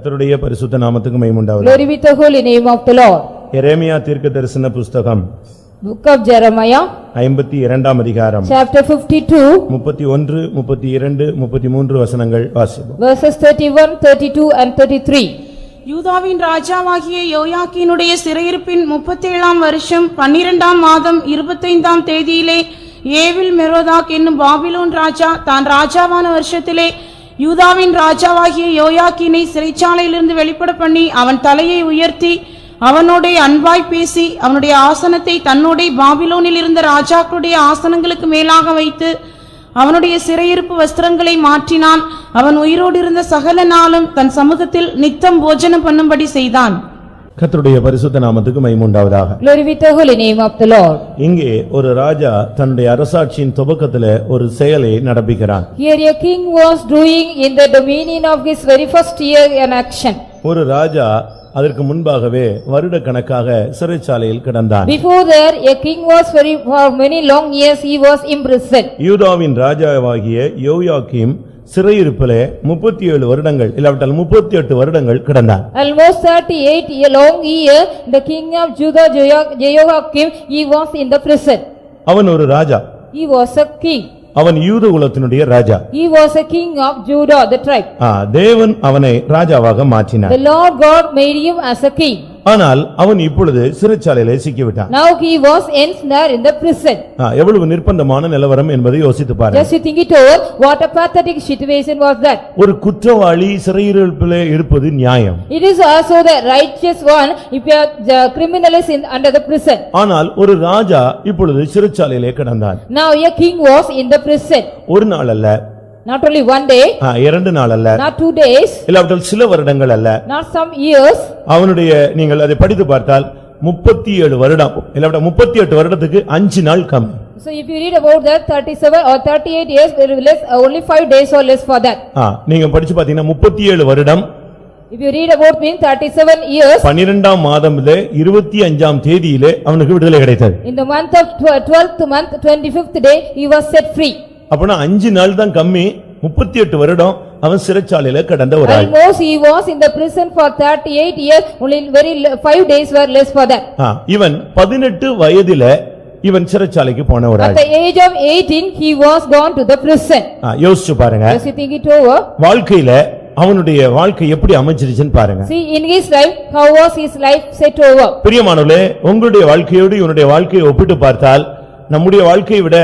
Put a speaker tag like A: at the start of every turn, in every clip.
A: கர்த்தருடைய பரிசுத்த நாமத்துக்கு மகிமை உண்டாவதாக.
B: Glory be to the holy name of the Lord.
A: எரேமியா தீர்க்கதரிசன புத்தகம்
B: Book of Jeremiah,
A: 52ஆம் அதிகாரம்
B: chapter 52,
A: 31, 32, 33 வசனங்கள் வாசிப்போம்.
B: verses 31, 32 and 33.
C: யூதாவின் ராஜாவாகிய யோயாக்கீனுடைய சிறையிருப்பின் 37ஆம் வருஷம் 12ஆம் மாதம் 25ஆம் தேதியிலே ஏவில் மெரோதாக் என்னும் பாபிலோன் ராஜா தான் ராஜாவான வருஷத்திலே யூதாவின் ராஜாவாகிய யோயாக்கீனை சிறைச்சாலையிலிருந்து வெளிப்பட பண்ணி அவன் தலையை உயர்த்தி அவனோடே அன்பாய் பேசி அவனுடைய ஆசனத்தை தன்னோடே பாபிலோனில் இருந்த ராஜாக்களுடைய ஆசனங்களுக்கு மேலாக வைத்து அவனுடைய சிறையிருப்பு வஸ்திரங்களை மாற்றினான். அவன் உயிரோடு இருந்த சகல நாளும் தன் சமூகத்தில் நித்தம் போஜனம் பண்ணும்படி செய்தான்.
A: கர்த்தருடைய பரிசுத்த நாமத்துக்கு மகிமை உண்டாவதாக.
B: Glory be to the holy name of the Lord.
A: இங்கே ஒரு ராஜா தன்னுடைய அரசாட்சியின் துவக்கத்திலே ஒரு செயலை நடப்பிக்கிறான்.
B: Here a king was doing in the dominion of his very first year an action.
A: ஒரு ராஜா அதற்கு முன்பாகவே வருட கணக்காக சிறைச்சாலையில் கிடந்தான்.
B: Before that a king was for many long years he was imprisoned.
A: யூதாவின் ராஜாவாகிய யோயாக்கீம் சிறையிருப்பிலே 37 வருடங்கள் இல்லாவிட்டால் 38 வருடங்கள் கிடந்தான்.
B: Almost 38 a long year the king of Judah Jehoiakim he was in the prison.
A: அவன் ஒரு ராஜா.
B: He was a king.
A: அவன் யூத குலத்தினுடைய ராஜா.
B: He was a king of Judah the tribe.
A: தேவன் அவனை ராஜாவாக மாற்றினார்.
B: The Lord God made him as a king.
A: ஆனால் அவன் இப்பொழுது சிறைச்சாலையிலே சிக்கிவிட்டான்.
B: Now he was ensnared in the prison.
A: எவ்வளவு நிர்பந்தமான நிலவரம் என்பதை யோசித்து பாருங்க.
B: Just you think it over, what a pathetic situation was that.
A: ஒரு குற்றவாளி சிறையிருப்பிலே இருப்பது நியாயம்.
B: It is also the righteous one if the criminal is under the prison.
A: ஆனால் ஒரு ராஜா இப்பொழுது சிறைச்சாலையிலே கிடந்தான்.
B: Now a king was in the prison.
A: ஒரு நாள் அல்ல,
B: not only one day,
A: 2 நாள் அல்ல,
B: not 2 days,
A: இல்லாவிட்டால் சில வருடங்கள் அல்ல,
B: not some years.
A: அவனுடைய நீங்கள் அதை படித்து பார்த்தால் 37 வருடம் இல்லாவிட்டால் 38 வருடத்துக்கு 5 நாள் கம்மி.
B: So if you read about that 37 or 38 years less, only 5 days or less for that.
A: நீங்க படிச்சு பாத்தீங்கன்னா 37 வருடம்.
B: If you read about mean 37 years,
A: 12ஆம் மாதத்திலே 25ஆம் தேதியிலே அவனுக்கு விடுதலை கிடைத்தது.
B: in the month of 12th month 25th day he was set free.
A: அப்பனா 5 நாள் தான் கம்மி, 38 வருடம் அவன் சிறைச்சாலையில கடந்த ஒரு ஆள்.
B: Almost he was in the prison for 38 years, only very 5 days were less for that.
A: இவன் 18 வயதில இவன் சிறைச்சாலைக்கு போன ஒரு ஆள்.
B: At the age of 18 he was gone to the prison.
A: யோசிச்சு பாருங்க.
B: Just you think it over.
A: வாழ்க்கையில அவனுடைய வாழ்க்கை எப்படி அமைஞ்சிருச்சுன்னு பாருங்க.
B: See in his life how was his life set over.
A: பிரியமானவர்களே, உங்களுடைய வாழ்க்கையோடு இவனுடைய வாழ்க்கையை ஒப்பிட்டு பார்த்தால் நம்முடைய வாழ்க்கையை விட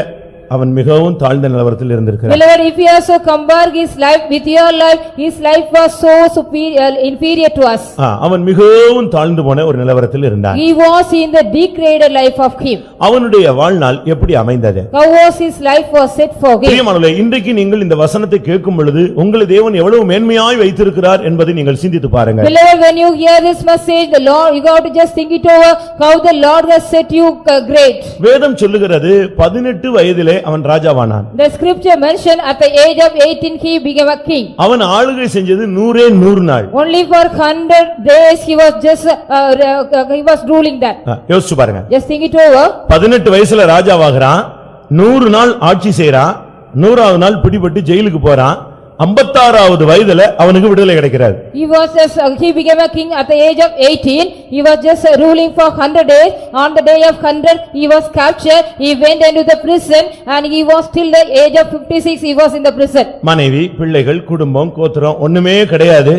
A: அவன் மிகவும் தாழ்ந்த நிலவரத்தில் இருந்திருக்கிறான்.
B: Beloved, if you also compare his life with your life, his life was so superior, inferior to us.
A: அவன் மிகவும் தாழ்ந்து போன ஒரு நிலவரத்தில் இருந்தான்.
B: He was in the degraded life of him.
A: அவனுடைய வாழ்நாள் எப்படி அமைந்தது?
B: How was his life was set for him?
A: பிரியமானவர்களே, இன்றைக்கு நீங்கள் இந்த வசனத்தை கேட்கும் பொழுது உங்களை தேவன் எவ்வளவு மேன்மையாய் வைத்திருக்கிறார் என்பதை நீங்கள் சிந்தித்து பாருங்க.
B: Beloved, when you hear this message, the Lord, you got to just think it over, how the Lord has set you great.
A: வேதம் சொல்லுகிறது 18 வயதிலே அவன் ராஜாவானான்.
B: The scripture mentioned at the age of 18 he became a king.
A: அவன் ஆளுகை செஞ்சது 100 நாள்.
B: Only for 100 days he was just he was ruling that.
A: யோசிச்சு பாருங்க.
B: Just think it over.
A: 18 வயசுல ராஜாவாகிறான், 100 நாள் ஆட்சி செய்றான், 100வது நாள் பிடிபட்டு ஜெயிலுக்கு போறான், 56வது வயதுல அவனுக்கு விடுதலை கிடைக்கிறது.
B: He became a king at the age of 18. He was just ruling for 100 days. On the day of 100 he was captured. He went into the prison and he was till the age of 56 he was in the prison.
A: மனைவி, பிள்ளைகள், குடும்பம், கோத்திரம் ஒண்ணுமே கிடையாது.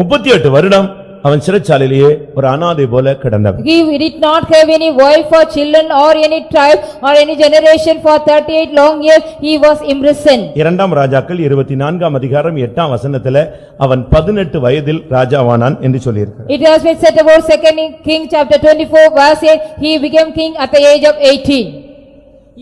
A: 38 வருடம் அவன் சிறைச்சாலையிலேயே ஒரு அனாதை போல கிடந்தான்.
B: He did not have any wife or children or any tribe or any generation for 38 long years. He was imprisoned.
A: 2 ராஜாக்கள் 24ஆம் அதிகாரம் 8ஆம் வசனத்திலே அவன் 18 வயதில் ராஜாவானான் என்று சொல்லியிருக்கிறார்.
B: It has been said about 2 King chapter 24 verse 8, he became king at the age of 18.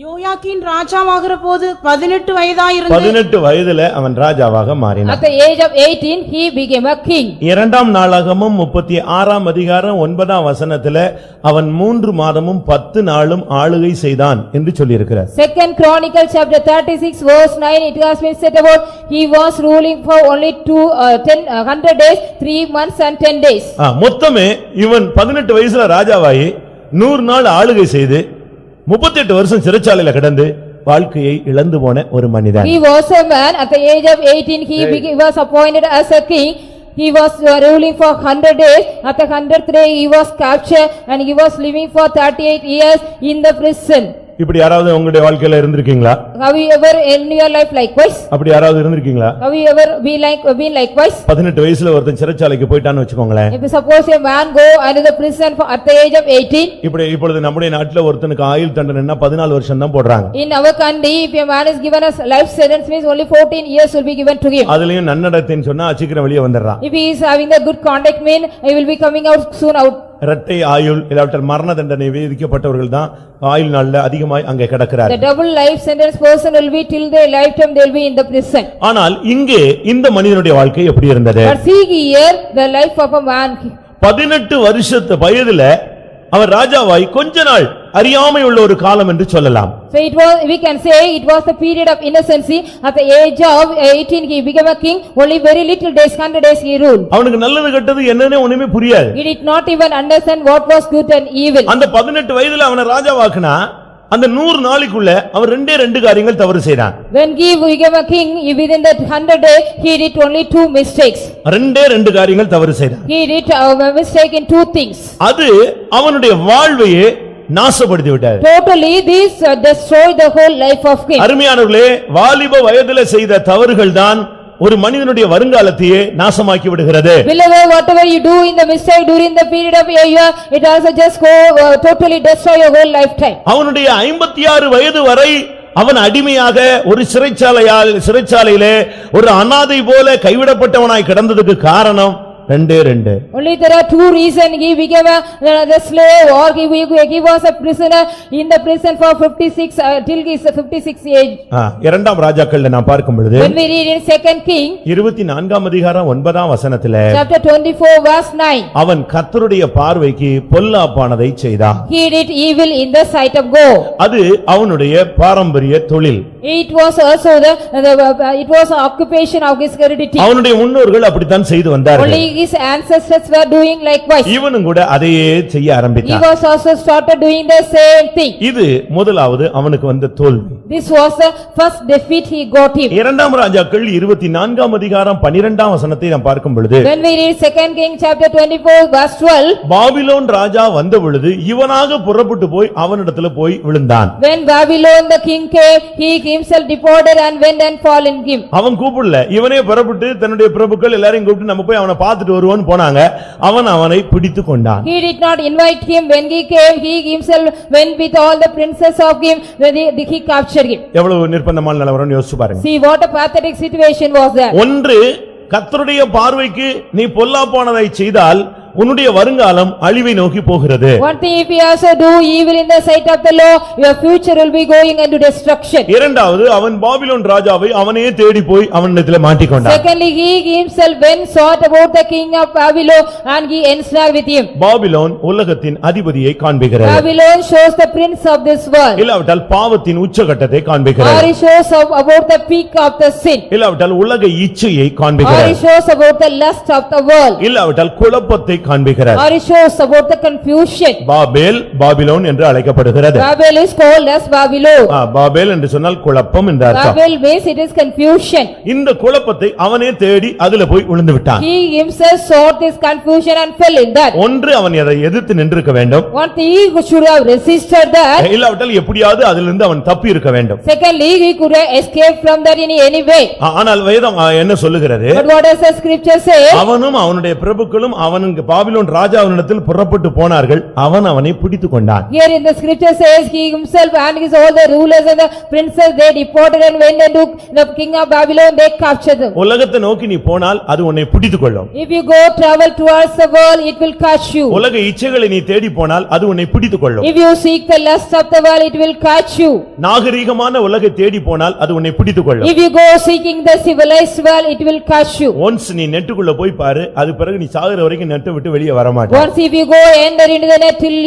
C: யோயாக்கீன் ராஜாவாகிற போது 18 வயதாயிருந்து
A: 18 வயதில அவன் ராஜாவாக மாறினான்.
B: At the age of 18 he became a king.
A: 2ஆம் நாளாகமம் 36ஆம் அதிகாரம் 9ஆம் வசனத்திலே அவன் 3 மாதமும் 10 நாளும் ஆளுகை செய்தான் என்று சொல்லியிருக்கிறார்.
B: 2 Chronicle chapter 36 verse 9, it has been said about he was ruling for only 100 days, 3 months and 10 days.
A: மொத்தமே இவன் 18 வயசுல ராஜாவாகி 100 நாள் ஆளுகை செய்து 38 வருஷம் சிறைச்சாலையில கிடந்து வாழ்க்கையை இழந்து போன ஒரு மனிதன்.
B: He was a man at the age of 18 he was appointed as a king he was ruling for 100 days. At the 100th day he was captured and he was living for 38 years in the prison.
A: இப்படி யாராவது உங்களுடைய வாழ்க்கையில இருந்திருக்கீங்களா?
B: Have you ever in your life likewise?
A: அப்படி யாராவது இருந்திருக்கீங்களா?
B: Have you ever been likewise?
A: 18 வயசுல ஒருத்தன் சிறைச்சாலைக்கு போயிட்டான்னு வெச்சுக்கோங்களேன்.
B: If suppose a man go into the prison at the age of 18.
A: இப்பொழுது நம்முடைய நாட்டுல ஒருத்தனுக்கு ஆயுள் தண்டனைன்னா 14 வருஷம் தான் போடுறாங்க.
B: In our country, if a man is given a life sentence, means only 14 years will be given to him.
A: அதுலயும் நன்னடத்தைன்னு சொன்னா சீக்கிரம் வெளியே வந்துடுறான்.
B: If he is having the good conduct, mean he will be coming out soon out.
A: இரட்டை ஆயுள் இல்லாவிட்டால் மரண தண்டனை விதிக்கப்பட்டவர்கள் தான் ஆயுள் நாள்ல அதிகமாய் அங்கே கிடக்கிறார்.
B: The double life sentence person will be till their lifetime they will be in the prison.
A: ஆனால் இங்கே இந்த மனிதனுடைய வாழ்க்கை எப்படி இருந்தது?
B: But see here the life of a man.
A: 18 வருஷத்து வயதுல அவர் ராஜாவாய் கொஞ்ச நாள் அறியாமை உள்ள ஒரு காலம் என்று சொல்லலாம்.
B: So it was, we can say it was the period of innocency. At the age of 18 he became a king. Only very little days, 100 days he ruled.
A: அவனுக்கு நல்லது கெட்டது என்னன்னே ஒண்ணுமே புரியாது.
B: He did not even understand what was good and evil.
A: அந்த 18 வயதுல அவனை ராஜாவாக்குனா அந்த 100 நாளைக்குள்ள அவர் ரெண்டு காரியங்கள் தவறு செய்றான்.
B: When he became a king, within that 100 days he did only 2 mistakes.
A: ரெண்டு காரியங்கள் தவறு செய்றான்.
B: He did a mistake in 2 things.
A: அது அவனுடைய வாழ்வையே நாசப்படுத்தி விட்டார்.
B: Totally this destroyed the whole life of him.
A: அருமையானவர்களே, வாலிப வயதிலே செய்த தவறுகள் தான் ஒரு மனிதனுடைய வருங்காலத்தையே நாசமாக்கி விடுகிறது.
B: Beloved, whatever you do in the mistake during the period of your year, it also just go totally destroy your whole lifetime.
A: அவனுடைய 56 வயது வரை அவன் அடிமையாக ஒரு சிறைச்சாலையிலே ஒரு அனாதை போல கைவிடப்பட்டவனாய் கிடந்ததுக்கு காரணம் ரெண்டு.
B: Only there are 2 reasons. He became the slave or he was a prisoner in the prison for 56 till his 56 age.
A: இரண்டாம் ராஜாக்கள்ல நான் பார்க்கும் பொழுது
B: When we read in 2nd King
A: 24ஆம் அதிகாரம் 9ஆம் வசனத்திலே
B: chapter 24 verse 9.
A: அவன் கர்த்தருடைய பார்வைக்கு பொல்லாப்பானதை செய்தான்.
B: He did evil in the sight of God.
A: அது அவனுடைய பாரம்பரிய தொழில்.
B: It was also it was an occupation of his heredity.
A: அவனுடைய முன்னோர்கள் அப்படித்தான் செய்து வந்தார்கள்.
B: Only his ancestors were doing likewise.
A: இவனும் கூட அதையே செய்ய
B: He
A: ஆரம்பித்தான்.
B: was also started doing the same thing.
A: இது முதலாவது அவனுக்கு வந்த தோல்வி.
B: This was the first defeat he got him.
A: இரண்டாம் ராஜாக்கள் 24ஆம் அதிகாரம் 12ஆம் வசனத்தை நாம் பார்க்கும் பொழுது
B: When we read 2nd King chapter 24 verse 12.
A: Babylon ராஜா வந்த பொழுது இவனாக புறப்பட்டு போய் அவனிடத்துல போய் விழுந்தான்.
B: When Babylon the king came, he himself departed and went and fallen him.
A: அவன் கூப்பிடல, இவனே புறப்பட்டு தன்னுடைய பிரபுக்கள் எல்லாரையும் கூப்பிட்டு நம்ம போய் அவனை பார்த்துட்டு வருவோன்னு போனாங்க. அவனை பிடித்து கொண்டான்.
B: He did not invite him. When he came, he himself went with all the princes of him. When he captured him.
A: எவ்வளவு நிர்பந்தமான நிலவரம்னு யோசிச்சு பாருங்க.
B: See what a pathetic situation was there.
A: ஒன்று, கர்த்தருடைய பார்வைக்கு நீ பொல்லாப்பானதை செய்தால் உன்னுடைய வருங்காலம் அழிவை நோக்கி போகிறது.
B: One thing, if you also do evil in the sight of the law, your future will be going into destruction.
A: இரண்டாவது, அவன் பாபிலோன் ராஜாவை அவனே தேடி போய் அவனிடத்தில் மாட்டிக்கொண்டான்.
B: Secondly, he himself went sought about the king of Babylon and he ensnared with him.
A: Babylon உலகத்தின் அதிபதியை காண்பிக்கிறது.
B: Babylon shows the prince of this world.
A: இல்லாவிட்டால் பாவத்தின் உச்சகட்டத்தை
B: Or
A: காண்பிக்கிறது.
B: he shows about the peak of the sin.
A: இல்லாவிட்டால் உலக இச்சையை
B: Or
A: காண்பிக்கிறது.
B: he shows about the lust of the world.
A: இல்லாவிட்டால் குழப்பத்தை காண்பிக்கிறது.
B: Or he shows about the confusion.
A: Babylon என்று அழைக்கப்படுகிறது.
B: Babel is called as Babylon.
A: Babel என்று சொன்னால் குழப்பம் என்று அர்த்தம்.
B: Babel means it is confusion.
A: இந்த குழப்பத்தை அவனே தேடி அதிலே போய் விழுந்து விட்டான்.
B: He himself sought this confusion and fell in that.
A: ஒன்று, அவன் அதை எதிர்த்து நின்றிருக்க வேண்டும்.
B: One thing, he should have resisted that.
A: இல்லாவிட்டால் எப்படியாவது அதிலிருந்து அவன் தப்பி இருக்க வேண்டும்.
B: Secondly, he could have escaped from that in any way.
A: ஆனால் வேதம் என்ன சொல்லுகிறது?
B: But what does the scripture say?
A: அவனும் அவனுடைய பிரபுக்களும் அவனுக்கு பாபிலோன் ராஜாவினிடத்தில் புறப்பட்டு போனார்கள். அவனை பிடித்துக் கொண்டான்.
B: Here in the scripture says, he himself and his all the rulers and the princes, they deported and went into the king of Babylon, they captured them.
A: உலகத்தை நோக்கி நீ போனால் அது உன்னை பிடித்துக் கொள்ளும்.
B: If you go travel towards the world, it will catch you.
A: உலக இச்சைகளை நீ தேடி போனால் அது உன்னை பிடித்துக் கொள்ளும்.
B: If you seek the lust of the world, it will catch you.
A: நாகரீகமான உலகை தேடி போனால் அது உன்னை பிடித்துக் கொள்ளும்.
B: If you go seeking the civilized world, it will catch you.
A: Once நீ நெட்டுக்குள்ள போய் பாரு, அது பிறகு நீ சாகுற வரைக்கும் நெட்டை விட்டு வெளியே வர மாட்டாய்.
B: Once if you go enter into the net till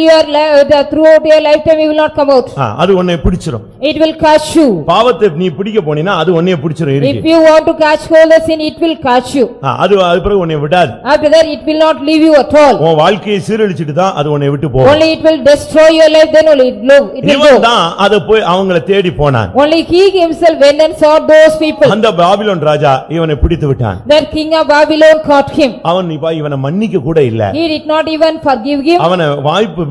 B: throughout your lifetime, you will not come out.
A: அது உன்னை பிடிச்சிரும்.
B: It will catch you.
A: பாவத்தை நீ பிடிக்க போனீனா அது உன்னைய பிடிச்சிரும்
B: If
A: இருக்கு.
B: you want to catch hold of sin, it will catch you.
A: அது பிறகு உன்னை விடாது.
B: After that, it will not leave you at all.
A: உன் வாழ்க்கையை சீரழிச்சிட்டு தான் அது உன்னை விட்டு போகும்.
B: Only it will destroy your life, then only it will
A: இவன்
B: go.
A: தான் அத போய் அவங்களை தேடி போனான்.
B: Only he himself went and saw those people.
A: அந்த பாபிலோன் ராஜா இவனை பிடித்து விட்டான்.
B: That king of Babylon caught him.
A: அவன் இவனை மன்னிக்க கூட இல்ல.
B: He did not even forgive him.
A: அவனை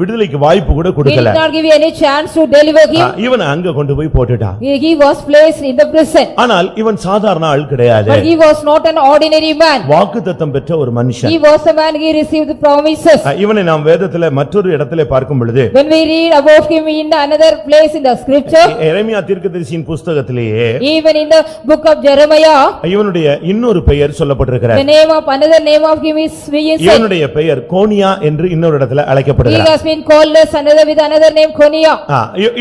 A: விடுதலைக்கு வாய்ப்பு கூட
B: He
A: கொடுக்கல.
B: did not give any chance to deliver him.
A: இவனை அங்க கொண்டு போய் போட்டுட்டான்.
B: He was placed in the prison.
A: ஆனால் இவன் சாதாரண ஆள் கிடையாது.
B: But he was not an ordinary man.
A: வாக்குத்தத்தம் பெற்ற ஒரு மனுஷன்.
B: He was a man, he received the promises.
A: இவனை நாம் வேதத்திலே மற்றொரு இடத்திலே பார்க்கும் பொழுது
B: When we read about him in another place in the scripture,
A: எரேமியா தீர்க்கதரிசியின் புஸ்தகத்திலேயே
B: even in the book of Jeremiah,
A: இவனுடைய இன்னொரு பெயர் சொல்லப்பட்டிருக்கிறது.
B: the name of another name of him is being said.
A: இவனுடைய பெயர் கோனியா என்று இன்னொரு இடத்துல
B: He
A: அழைக்கப்படுகிறார்.
B: has been called as another with another name Konia.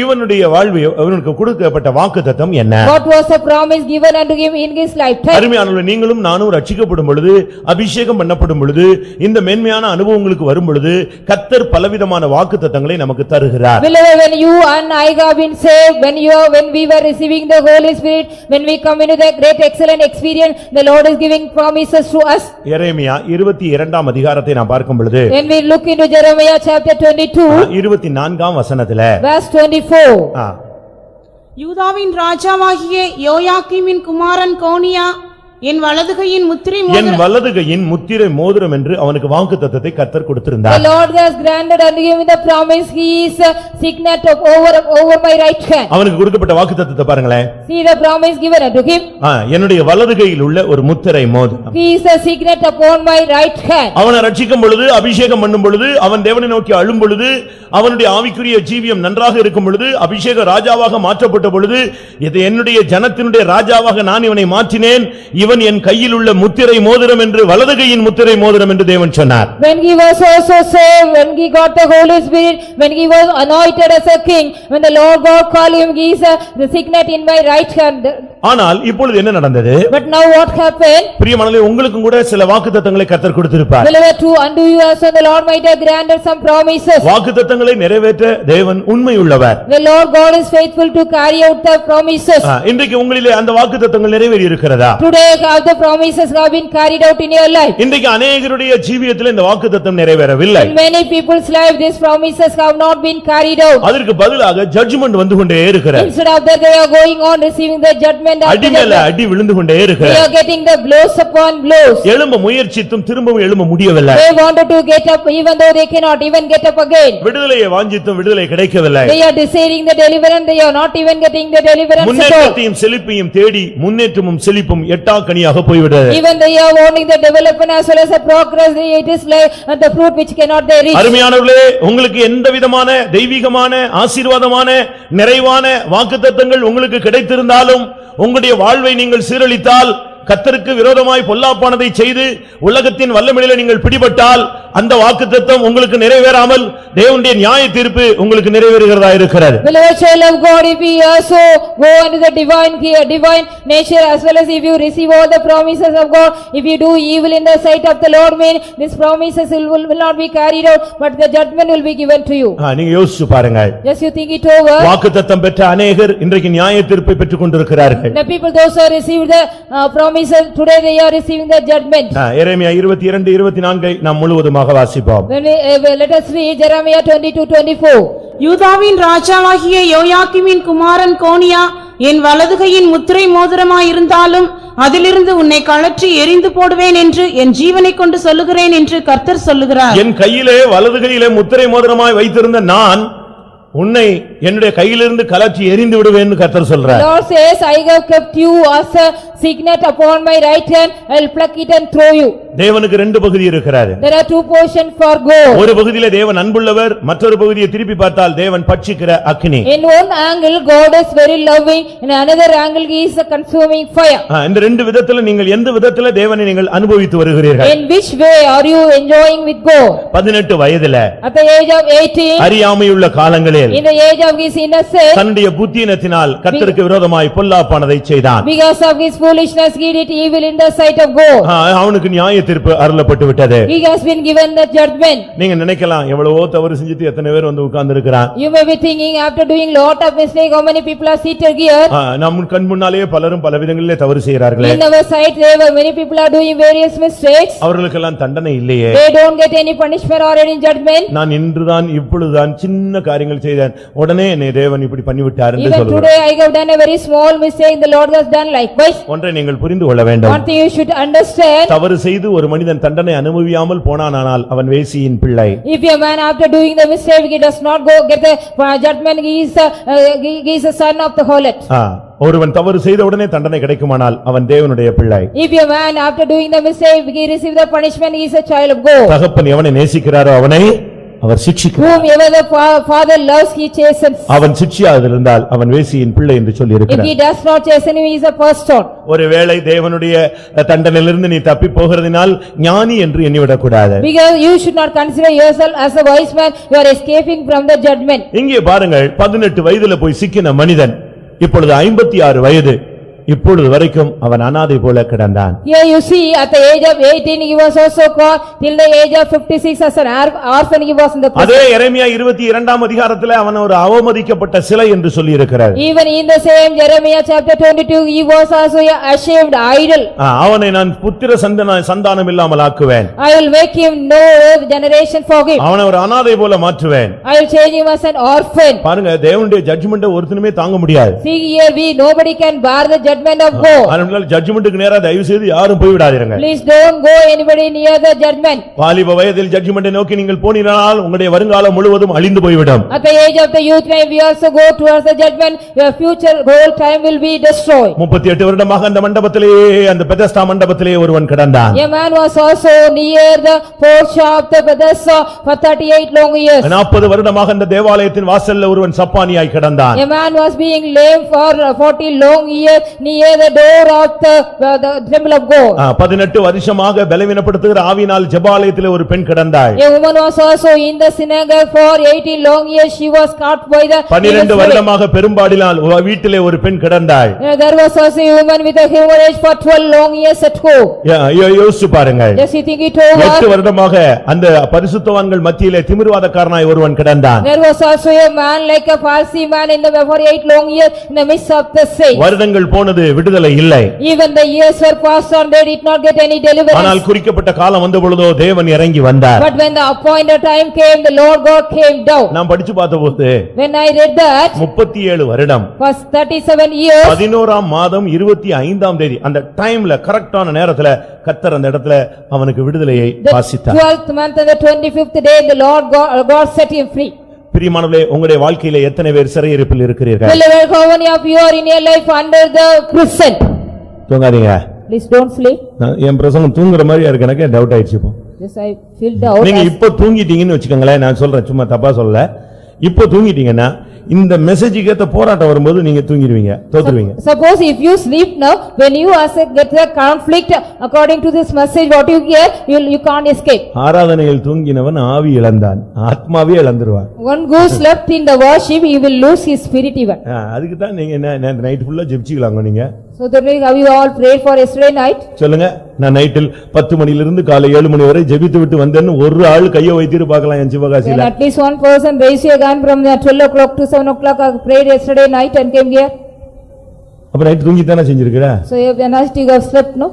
A: இவனுடைய வாழ்வு இவனுக்கு கொடுக்கப்பட்ட வாக்குத்தத்தம் என்ன?
B: What was the promise given unto him in his lifetime?
A: அருமையானவர்களே, நீங்களும் நானும் ரட்சிக்கப்படும் பொழுது, அபிஷேகம் பண்ணப்படும் பொழுது, இந்த மேன்மையான அனுபவங்களுக்கு வரும் பொழுது கர்த்தர் பலவிதமான வாக்குத்தத்தங்களை நமக்கு தருகிறார்.
B: Beloved, when you and I have been saved, when we were receiving the Holy Spirit, when we come into the great excellent experience, the Lord is giving promises to us.
A: எரேமியா 22ஆம் அதிகாரத்தை நாம் பார்க்கும் பொழுது
B: When we look into Jeremiah chapter 22,
A: 24ஆம் வசனத்திலே
B: verse 24.
C: யூதாவின் ராஜாவாகிய யோயாக்கீமின் குமாரன் கோனியா என் வலதுகையின் முத்திரை
A: என் வலதுகையின் முத்திரை மோதிரம் என்று அவனுக்கு வாக்குத்தத்தத்தை கர்த்தர்
B: The
A: கொடுத்திருந்தார்.
B: Lord has granted unto him the promise, he is a signet of over my right hand.
A: அவனுக்கு கொடுக்கப்பட்ட வாக்குத்தத்தத்தை பாருங்களேன்.
B: See the promise given unto him.
A: என்னுடைய வலதுகையில் உள்ள ஒரு முத்திரை மோதிரம்.
B: He is a signet upon my right hand.
A: அவனை ரட்சிக்கும் பொழுது, அபிஷேகம் பண்ணும் பொழுது, அவன் தேவனை நோக்கி அழும் பொழுது, அவனுடைய ஆவிக்குரிய ஜீவியம் நன்றாக இருக்கும் பொழுது, அபிஷேக ராஜாவாக மாற்றப்பட்ட பொழுது, இது என்னுடைய ஜனத்தினுடைய ராஜாவாக நான் இவனை மாற்றினேன், இவன் என் கையில் உள்ள முத்திரை மோதிரம் என்று, வலதுகையின் முத்திரை மோதிரம் என்று தேவன் சொன்னார்.
B: When he was also saved, when he got the Holy Spirit, when he was anointed as a king, when the Lord God called him, he is the signet in my right hand.
A: ஆனால் இப்பொழுது என்ன நடந்தது?
B: But now what happened?
A: பிரியமானவர்களே, உங்களுக்கும் கூட சில வாக்குத்தத்தங்களை கர்த்தர் கொடுத்திருப்பார்.
B: Beloved, too, unto you also the Lord might have granted some promises.
A: வாக்குத்தத்தங்களை நிறைவேற்ற தேவன் உண்மையுள்ளவர்.
B: The Lord God is faithful to carry out the promises.
A: இன்றைக்கு உங்களிலே அந்த வாக்குத்தத்தங்கள் நிறைவேறி இருக்கிறதா?
B: Today how the promises have been carried out in your life.
A: இன்றைக்கு அநேகருடைய ஜீவியத்தில் இந்த வாக்குத்தத்தம் நிறைவேறவில்லை.
B: In many people's life these promises have not been carried out.
A: அதற்கு பதிலாக ஜட்ஜ்மென்ட் வந்து கொண்டே இருக்கிறது.
B: Instead of that they are going on receiving the judgment after
A: அடி மேல
B: that.
A: அடி விழுந்து கொண்டே
B: They
A: இருக்கிறது.
B: are getting the blows upon blows.
A: எழும்ப முயற்சித்தும் திரும்பவும் எழும்ப முடியவில்லை.
B: They wanted to get up even though they cannot even get up again.
A: விடுதலையை வாஞ்சித்தும் விடுதலை கிடைக்கவில்லை.
B: They are desiring the deliverance, they are not even getting the deliverance at all.
A: முன்னேற்றத்தையும் செழிப்பையும் தேடி முன்னேற்றமும் செழிப்பும் எட்டாக்கனியாக போய்விட்டது.
B: Even they are wanting the development as well as the progress, it is like the fruit which cannot they reach.
A: அருமையானவர்களே, உங்களுக்கு எந்த விதமான தெய்வீகமான ஆசீர்வாதமான நிறைவான வாக்குத்தத்தங்கள் உங்களுக்கு கிடைத்திருந்தாலும் உங்களுடைய வாழ்வை நீங்கள் சீரழித்தால், கர்த்தருக்கு விரோதமாய் பொல்லாப்பானதை செய்து உலகத்தின் வல்லமையிலே நீங்கள் பிடிபட்டால், அந்த வாக்குத்தத்தம் உங்களுக்கு நிறைவேறாமல் தேவனுடைய நியாய தீர்ப்பு உங்களுக்கு நிறைவேறுகிறதா இருக்கிறது.
B: Beloved child of God, if we also go into the divine nature as well as if you receive all the promises of God, if you do evil in the sight of the Lord, mean these promises will not be carried out, but the judgment will be given to you.
A: நீங்க யோசிச்சு பாருங்க.
B: Just you think it over.
A: வாக்குத்தத்தம் பெற்ற அநேகர் இன்றைக்கு நியாய தீர்ப்பை பெற்றுக் கொண்டிருக்கிறார்கள்.
B: The people those who received the promises, today they are receiving the judgment.
A: எரேமியா 22:24 நாம் முழுவதுமாக வாசிப்போம்.
B: Let us read Jeremiah 22:24.
C: யூதாவின் ராஜாவாகிய யோயாக்கீமின் குமாரன் கோனியா என் வலதுகையின் முத்திரை மோதிரமாயிருந்தாலும் அதிலிருந்து உன்னை கழற்றி எறிந்து போடுவேன் என்று என் ஜீவனைக் கொண்டு சொல்லுகிறேன் என்று கர்த்தர் சொல்லுகிறார்.
A: என் கையிலே வலதுகையிலே முத்திரை மோதிரமாய் வைத்திருந்த நான் உன்னை என்னுடைய கையிலிருந்து கலற்றி எறிந்து விடுவேன்னு கர்த்தர் சொல்றார்.
B: The Lord says, I have kept you as a signet upon my right hand, I will pluck it and throw you.
A: தேவனுக்கு ரெண்டு பகுதி இருக்கிறாரு.
B: There are two portions for God.
A: ஒரு பகுதியிலே தேவன் அன்புள்ளவர், மற்றொரு பகுதியை திருப்பி பார்த்தால் தேவன் பட்சிக்கிற அக்கினி.
B: In one angle God is very loving, in another angle he is a consuming fire.
A: இந்த ரெண்டு விதத்துல நீங்கள் எந்த விதத்துல தேவனை நீங்கள் அனுபவித்து வருகிறீர்கள்?
B: In which way are you enjoying with God?
A: 18 வயதில
B: At the age of 18,
A: அறியாமையுள்ள காலங்களில்
B: in the age of of his innocence,
A: தன்னுடைய புத்தியினத்தினால் கர்த்தருக்கு விரோதமாய் பொல்லாப்பானதை செய்தான்.
B: because of his foolishness, he did evil in the sight of God.
A: அவனுக்கு நியாய தீர்ப்பு அருளப்பட்டு விட்டது.
B: He has been given the judgment.
A: நீங்க நினைக்கலாம் எவ்வளவோ தவறு செஞ்சுட்டு எத்தனை பேர் வந்து உட்கார்ந்து இருக்கிறான்.
B: You may be thinking, after doing lot of mistake, how many people are seated here?
A: நம் கண் முன்னாலேயே பலரும் பல விதங்களிலே தவறு செய்கிறார்களே.
B: In our sight, there were many people are doing various mistakes.
A: அவர்களுக்கெல்லாம் தண்டனை இல்லையே.
B: They don't get any punishment or any judgment.
A: நான் இன்றுதான் இப்பொழுதுதான் சின்ன காரியங்கள் செய்தேன், உடனே என்னை தேவன் இப்படி பண்ணிவிட்டார் என்று
B: Even
A: சொல்கிறார்.
B: today I have done a very small mistake, the Lord has done likewise.
A: ஒன்றை நீங்கள் புரிந்து கொள்ள வேண்டும்.
B: One thing you should understand,
A: தவறு செய்து ஒரு மனிதன் தண்டனை அனுபவியாமல் போனானால் அவன் வேசியின் பிள்ளை.
B: if a man after doing the mistake, he does not go get the judgment, he is a son of the harlot.
A: ஒருவன் தவறு செய்த உடனே தண்டனை கிடைக்குமானால் அவன் தேவனுடைய பிள்ளை.
B: If a man after doing the mistake, he receive the punishment, he is a child of God.
A: தகப்பன் எவனை நேசிக்கிறாரோ அவனை அவர் சிட்சிக்கிறார்.
B: Whomever the father loves, he chastens.
A: அவன் சிட்சியாதிருந்தால் அவன் வேசியின் பிள்ளை என்று சொல்லி
B: If
A: இருக்கிறார்.
B: he does not chasten him, he is a person.
A: ஒருவேளை தேவனுடைய தண்டனையிலிருந்து நீ தப்பி போகிறதினால் ஞானி என்று எண்ணிவிடக் கூடாது.
B: Because you should not consider yourself as a wise man, you are escaping from the judgment.
A: இங்கே பாருங்கள், 18 வயதுல போய் சிக்கின மனிதன் இப்பொழுது 56 வயது, இப்பொழுது வரைக்கும் அவன் அனாதை போல கிடந்தான்.
B: Here you see, at the age of 18 he was also called, till the age of 56 as an orphan he was in the prison.
A: அதே எரேமியா 22ஆம் அதிகாரத்திலே அவன் ஒரு அவமதிக்கப்பட்ட சிலை என்று சொல்லி இருக்கிறார்.
B: Even in the same Jeremiah chapter 22, he was also a ashamed idol.
A: அவனை நான் புத்திர சந்தானம் இல்லாமல் ஆக்குவேன்.
B: I will make him no generation for him.
A: அவனை ஒரு அனாதை போல மாற்றுவேன்.
B: I will change him as an orphan.
A: பாருங்க, தேவனுடைய ஜட்ஜ்மென்ட் ஒருத்தனுமே தாங்க முடியாது.
B: See here, nobody can bear the judgment of God.
A: அதனால ஜட்ஜ்மென்ட்க்கு நேரா தயவு செய்து யாரும் போய் விடாதீங்க.
B: Please don't go anybody near the judgment.
A: வாலிப வயதில் ஜட்ஜ்மென்ட்டை நோக்கி நீங்கள் போனீங்கனால் உங்களுடைய வருங்காலம் முழுவதும் அழிந்து போய்விடும்.
B: At the age of the youth time, we also go towards the judgment, your future whole time will be destroyed.
A: 38 வருடமாக அந்த மண்டபத்திலே, அந்த பெதஸ்தா மண்டபத்திலே ஒருவன் கிடந்தான்.
B: A man was also near the porch of the Bethesda for 38 long years.
A: 40 வருடமாக அந்த தேவாலயத்தின் வாசல்ல ஒருவன் சப்பானியாய் கிடந்தான்.
B: A man was being lame for 40 long years near the door of the temple of God.
A: 18 வருஷமாக பலவீனப்படுத்துகிற ஆவியினால் ஜெபாலயத்திலே ஒரு பெண் கிடந்தாள்.
B: A woman was also in the synagogue for 18 long years, she was caught by the
A: 12 வருடமாக பெரும்பாடினால் வீட்டிலே ஒரு பெண் கிடந்தாள்.
B: There was also a woman with a hemorrhage for 12 long years at home.
A: யோசிச்சு பாருங்கள்.
B: Just you think it over.
A: 8 வருடமாக அந்த பரிசுத்தவான்கள் மத்தியிலே திமிர்வாதக்காரனாய் ஒருவன் கிடந்தான்.
B: There was also a man like a Pharisee man in the for 8 long years in the midst of the saints.
A: வருடங்கள் போனது, விடுதலை இல்லை.
B: Even the years were passed on, they did not get any deliverance.
A: ஆனால் குறிக்கப்பட்ட காலம் வந்த பொழுதோ தேவன் இறங்கி வந்தார்.
B: But when the appointed time came, the Lord God came down.
A: நான் படிச்சு பார்த்தபோது
B: When I read that,
A: 37 வருடம்
B: was 37 years,
A: 11ஆம் மாதம் 25ஆம் தேதி அந்த டைம்ல கரெக்டான நேரத்துல கர்த்தர் அந்த இடத்துல அவனுக்கு விடுதலையை
B: the
A: வாசித்தார்.
B: 12th month and the 25th day, the Lord God set him free.
A: பிரியமானவர்களே, உங்களுடைய வாழ்க்கையிலே எத்தனை பேர் சிறையிருப்பில் இருக்கிறீர்கள்?
B: Beloved, how many of you are in your life under the prison?
A: தூங்காதீங்க.
B: Please don't sleep.
A: என் பிரசங்கம் தூங்குற மாதிரி இருக்கு, எனக்கு டவுட் ஆயிடுச்சு இப்போ.
B: Yes, I feel doubt.
A: நீங்க இப்போ தூங்கிட்டீங்கன்னு வச்சுக்கோங்களேன், நான் சொல்றேன், சும்மா தப்பா சொல்லல. இப்போ தூங்கிட்டீங்கன்னா இந்த மெசேஜுக்கு ஏத்த போராட்டம் வரும்போது நீங்க தூங்கிடுவீங்க, தோத்துருவீங்க.
B: Suppose if you sleep now, when you get the conflict according to this message what you hear, you can't escape.
A: ஆராதனையில் தூங்கினவன் ஆவி இழந்தான், ஆத்மாவே இழந்துருவான்.
B: One who slept in the worship, he will lose his spirit even.
A: அதுக்கு தான் நீங்க night ஃபுல்லா ஜெபிச்சுக்கலாங்க நீங்க.
B: So that have you all prayed for yesterday night?
A: சொல்லுங்க, நான் நைட்டில் 10 மணியிலிருந்து காலை 7 மணி வரை ஜெபித்து விட்டு வந்தேன்னு ஒரு ஆள் கையை வைத்திரு பார்க்கலாம் என் சிவகாசியில.
B: At least one person raise your hand from 12 o'clock to 7 o'clock, I prayed yesterday night and came here.
A: அப்ப நைட் தூங்கி தானே செஞ்சிருக்கிற?
B: So you have slept, no?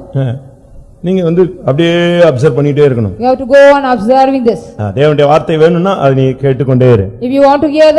A: நீங்க அப்படியே அப்சர்வ் பண்ணிட்டே இருக்கணும்.
B: You have to go on observing this.
A: தேவனுடைய வார்த்தை வேணும்னா அதை நீ கேட்டுக்கொண்டே இரு.
B: If you want to hear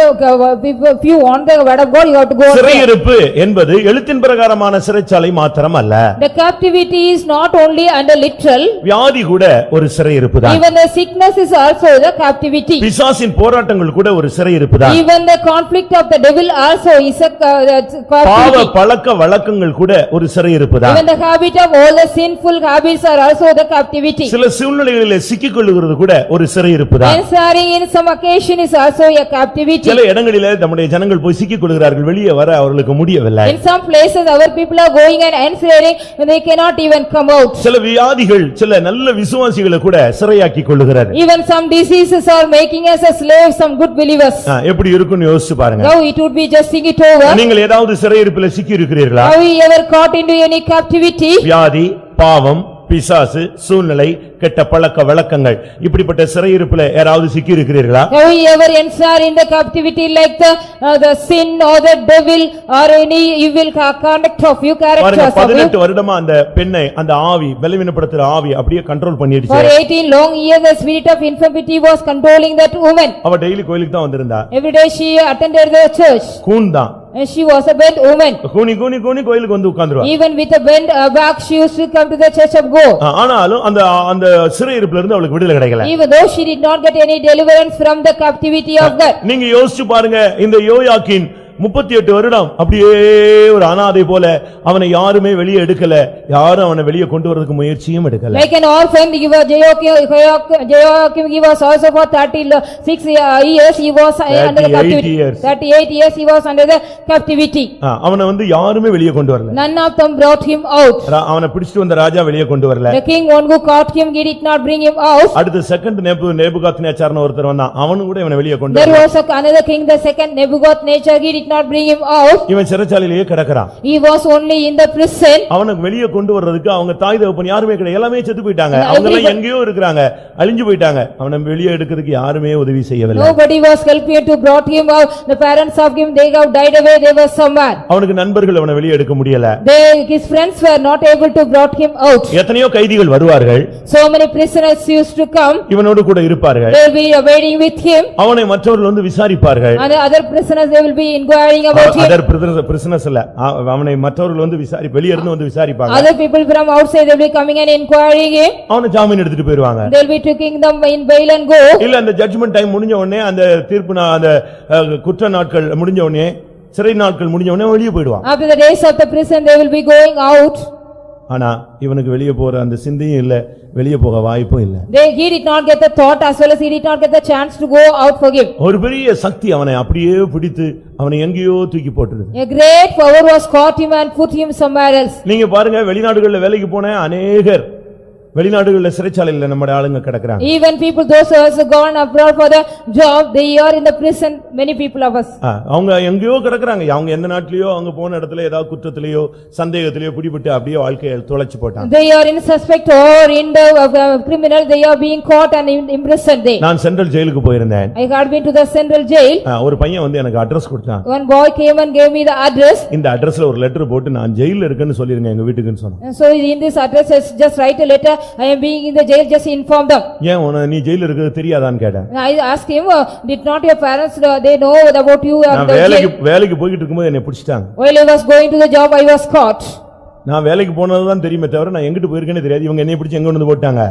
B: if you want the word of God, you have to go on.
A: சிறையிருப்பு என்பது எழுத்தின் பிரகாரமான சிறைச்சாலை மாத்திரம் அல்ல.
B: The captivity is not only under literal.
A: வியாதி கூட ஒரு சிறையிருப்பு தான்.
B: Even the sickness is also the captivity.
A: பிசாசின் போராட்டங்கள் கூட ஒரு சிறையிருப்பு தான்.
B: Even the conflict of the devil also is a captivity.
A: பாவ பழக்க வழக்கங்கள் கூட ஒரு சிறையிருப்பு தான்.
B: Even the habit of all the sinful habits habits are also the captivity.
A: சில சூழ்நிலைகளிலே சிக்கிக்கொள்ளுகிறது கூட ஒரு சிறையிருப்பு தான்.
B: Ensnaring in some occasion is also a captivity.
A: சில இடங்களிலே நம்முடைய ஜனங்கள் போய் சிக்கிக்கொள்கிறார்கள், வெளியே வர அவர்களுக்கு முடியவில்லை.
B: In some places our people are going and ensnaring and they cannot even come out.
A: சில வியாதிகள் சில நல்ல விசுவாசிகளை கூட சிறையாக்கி கொள்ளுகிறது.
B: Even some diseases are making us a slave some good believers.
A: எப்படி இருக்குன்னு யோசிச்சு பாருங்க.
B: Now it would be just think it over.
A: நீங்கள் ஏதாவது சிறையிருப்பிலே சிக்கி இருக்கிறீர்களா?
B: Have you ever caught into any captivity?
A: வியாதி, பாவம், பிசாசு, சூழ்நிலை, கெட்ட பழக்க வழக்கங்கள், இப்படிப்பட்ட சிறையிருப்பில யாராவது சிக்கி இருக்கிறீர்களா?
B: Have you ever ensnared in the captivity like the sin or the devil or any evil conduct of you, characters of you?
A: 18 வருடமா அந்த பெண்ணை அந்த ஆவி பலவீனப்படுத்துற ஆவி அப்படியே கண்ட்ரோல் பண்ணிடுச்சு.
B: For 18 long years the spirit of infirmity was controlling that woman.
A: அவ daily கோயிலுக்கு தான் வந்திருந்தா.
B: Every day she attended the church.
A: கூன் தான்.
B: And she was a bent woman.
A: கூனி கோயிலுக்கு வந்து உட்கார்ந்துருவா.
B: Even with a bent back she used to come to the church of God.
A: ஆனாலும் அந்த அந்த சிறையிருப்பில இருந்து அவளுக்கு விடுதலை கிடைக்கல.
B: Even though she did not get any deliverance from the captivity of that.
A: நீங்க யோசிச்சு பாருங்க, இந்த யோயாக்கீன் 38 வருடம் அப்படியே ஒரு அனாதை போல அவனை யாருமே வெளியே எடுக்கல, யாரும் அவனை வெளியே கொண்டு வரதுக்கு முயற்சியும் எடுக்கல.
B: Like an orphan, Jehoiakim he was also for 36 years he was under the captivity. 38 years he was under the captivity.
A: அவனை வந்து யாருமே வெளியே கொண்டு வரல.
B: None of them brought him out.
A: அவனை பிடிச்சிட்டு வந்த ராஜா வெளியே கொண்டு வரல.
B: The king one who caught him he did not bring him out.
A: அடுத்த செகண்ட் நேபுகாத்நேச்சார்னு ஒருத்தர் வந்தான், அவனும் கூட இவனை வெளியே கொண்டு
B: There
A: வரல.
B: was another king, the second Nebuchadnezzar, he did not bring him out.
A: இவன் சிறைச்சாலையிலேயே கிடக்குறான்.
B: He was only in the prison.
A: அவனுக்கு வெளியே கொண்டு வர்றதுக்கு அவங்க தாய் தகப்பன் யாருமே கிடையாது, எல்லாமே செத்து போயிட்டாங்க. அவங்க எல்லாம் எங்கேயோ இருக்காங்க, அழிஞ்சு போயிட்டாங்க. அவனை வெளியே எடுக்கிறதுக்கு யாருமே உதவி செய்யவில்லை.
B: Nobody was helping to brought him out. The parents of him they have died away, they were somewhere.
A: அவனுக்கு நண்பர்கள் அவனை வெளியே எடுக்க முடியல.
B: His friends were not able to brought him out.
A: எத்தனையோ கைதிகள் வருவார்கள்.
B: So many prisoners used to come.
A: இவனோடு கூட இருப்பார்கள்.
B: They will be waiting with him.
A: அவனை மற்றவர்கள் வந்து விசாரிப்பார்கள்.
B: And other prisoners they will be inquiring about him.
A: Other prisoners இல்ல, அவனை மற்றவர்கள் வந்து வெளியே இருந்து வந்து விசாரிப்பாங்க.
B: Other people from outside they will be coming and inquiring him.
A: அவனை ஜாமீன் எடுத்துட்டு போயிடுவாங்க.
B: They will be taking them in bail and go.
A: இல்ல அந்த ஜட்ஜ்மென்ட் டைம் முடிஞ்ச உடனே, அந்த தீர்ப்பு அந்த குற்ற நாட்கள் முடிஞ்ச உடனே, சிறை நாட்கள் முடிஞ்ச உடனே வெளியே போயிடுவான்.
B: After the days of the prison they will be going out.
A: ஆனா இவனுக்கு வெளியே போற அந்த சிந்தையும் இல்ல, வெளியே போக வாய்ப்பும் இல்ல.
B: He did not get the thought as well as he did not get the chance to go out for him.
A: ஒரு பெரிய சக்தி அவனை அப்படியே பிடித்து அவனை எங்கேயோ தூக்கி போட்டுருது.
B: A great power was caught him and put him somewhere else.
A: நீங்க பாருங்க, வெளிநாடுகள்ல வேலைக்கு போன அநேகர் வெளிநாடுகள்ல சிறைச்சாலையில நம்ம ஆளுங்க கிடக்குறாங்க.
B: Even people those who has gone abroad for the job, they are in the prison, many people of us.
A: அவங்க எங்கேயோ கிடக்குறாங்க. அவங்க எந்த நாட்டிலயோ அவங்க போன இடத்துல ஏதாவது குற்றத்திலேயோ சந்தேகத்திலேயோ பிடிபட்டு அப்படியே வாழ்க்கையை தொலைச்சு போட்டாங்க.
B: They are in suspect or in the criminal, they are being caught and imprisoned there.
A: நான் சென்ட்ரல் ஜெயிலுக்கு போயிருந்தேன்.
B: I had been to the central jail.
A: ஒரு பையன் வந்து எனக்கு அட்ரஸ் கொடுத்தான்.
B: One boy came and gave me the address.
A: இந்த அட்ரஸ்ல ஒரு லெட்டர் போட்டு நான் ஜெயில்ல இருக்கேன்னு சொல்லிருங்க எங்க வீட்டுக்குன்னு சொன்னான்.
B: And so in this address just write a letter, I am being in the jail, just inform them.
A: ஏன் நீ ஜெயில்ல இருக்கிறது தெரியாதான்னு கேட்டேன்.
B: I asked him, did not your parents they know about you and
A: நான்
B: the jail?
A: வேலைக்கு போயிட்டு இருக்கும்போது என்னை பிடிச்சிட்டாங்க.
B: While I was going to the job I was caught.
A: நான் வேலைக்கு போனதுதான் தெரியுமே தவிர நான் எங்கிட்டு போயிருக்கேன்னு தெரியாது. இவங்க என்னை பிடிச்சி எங்க வந்து போட்டாங்க,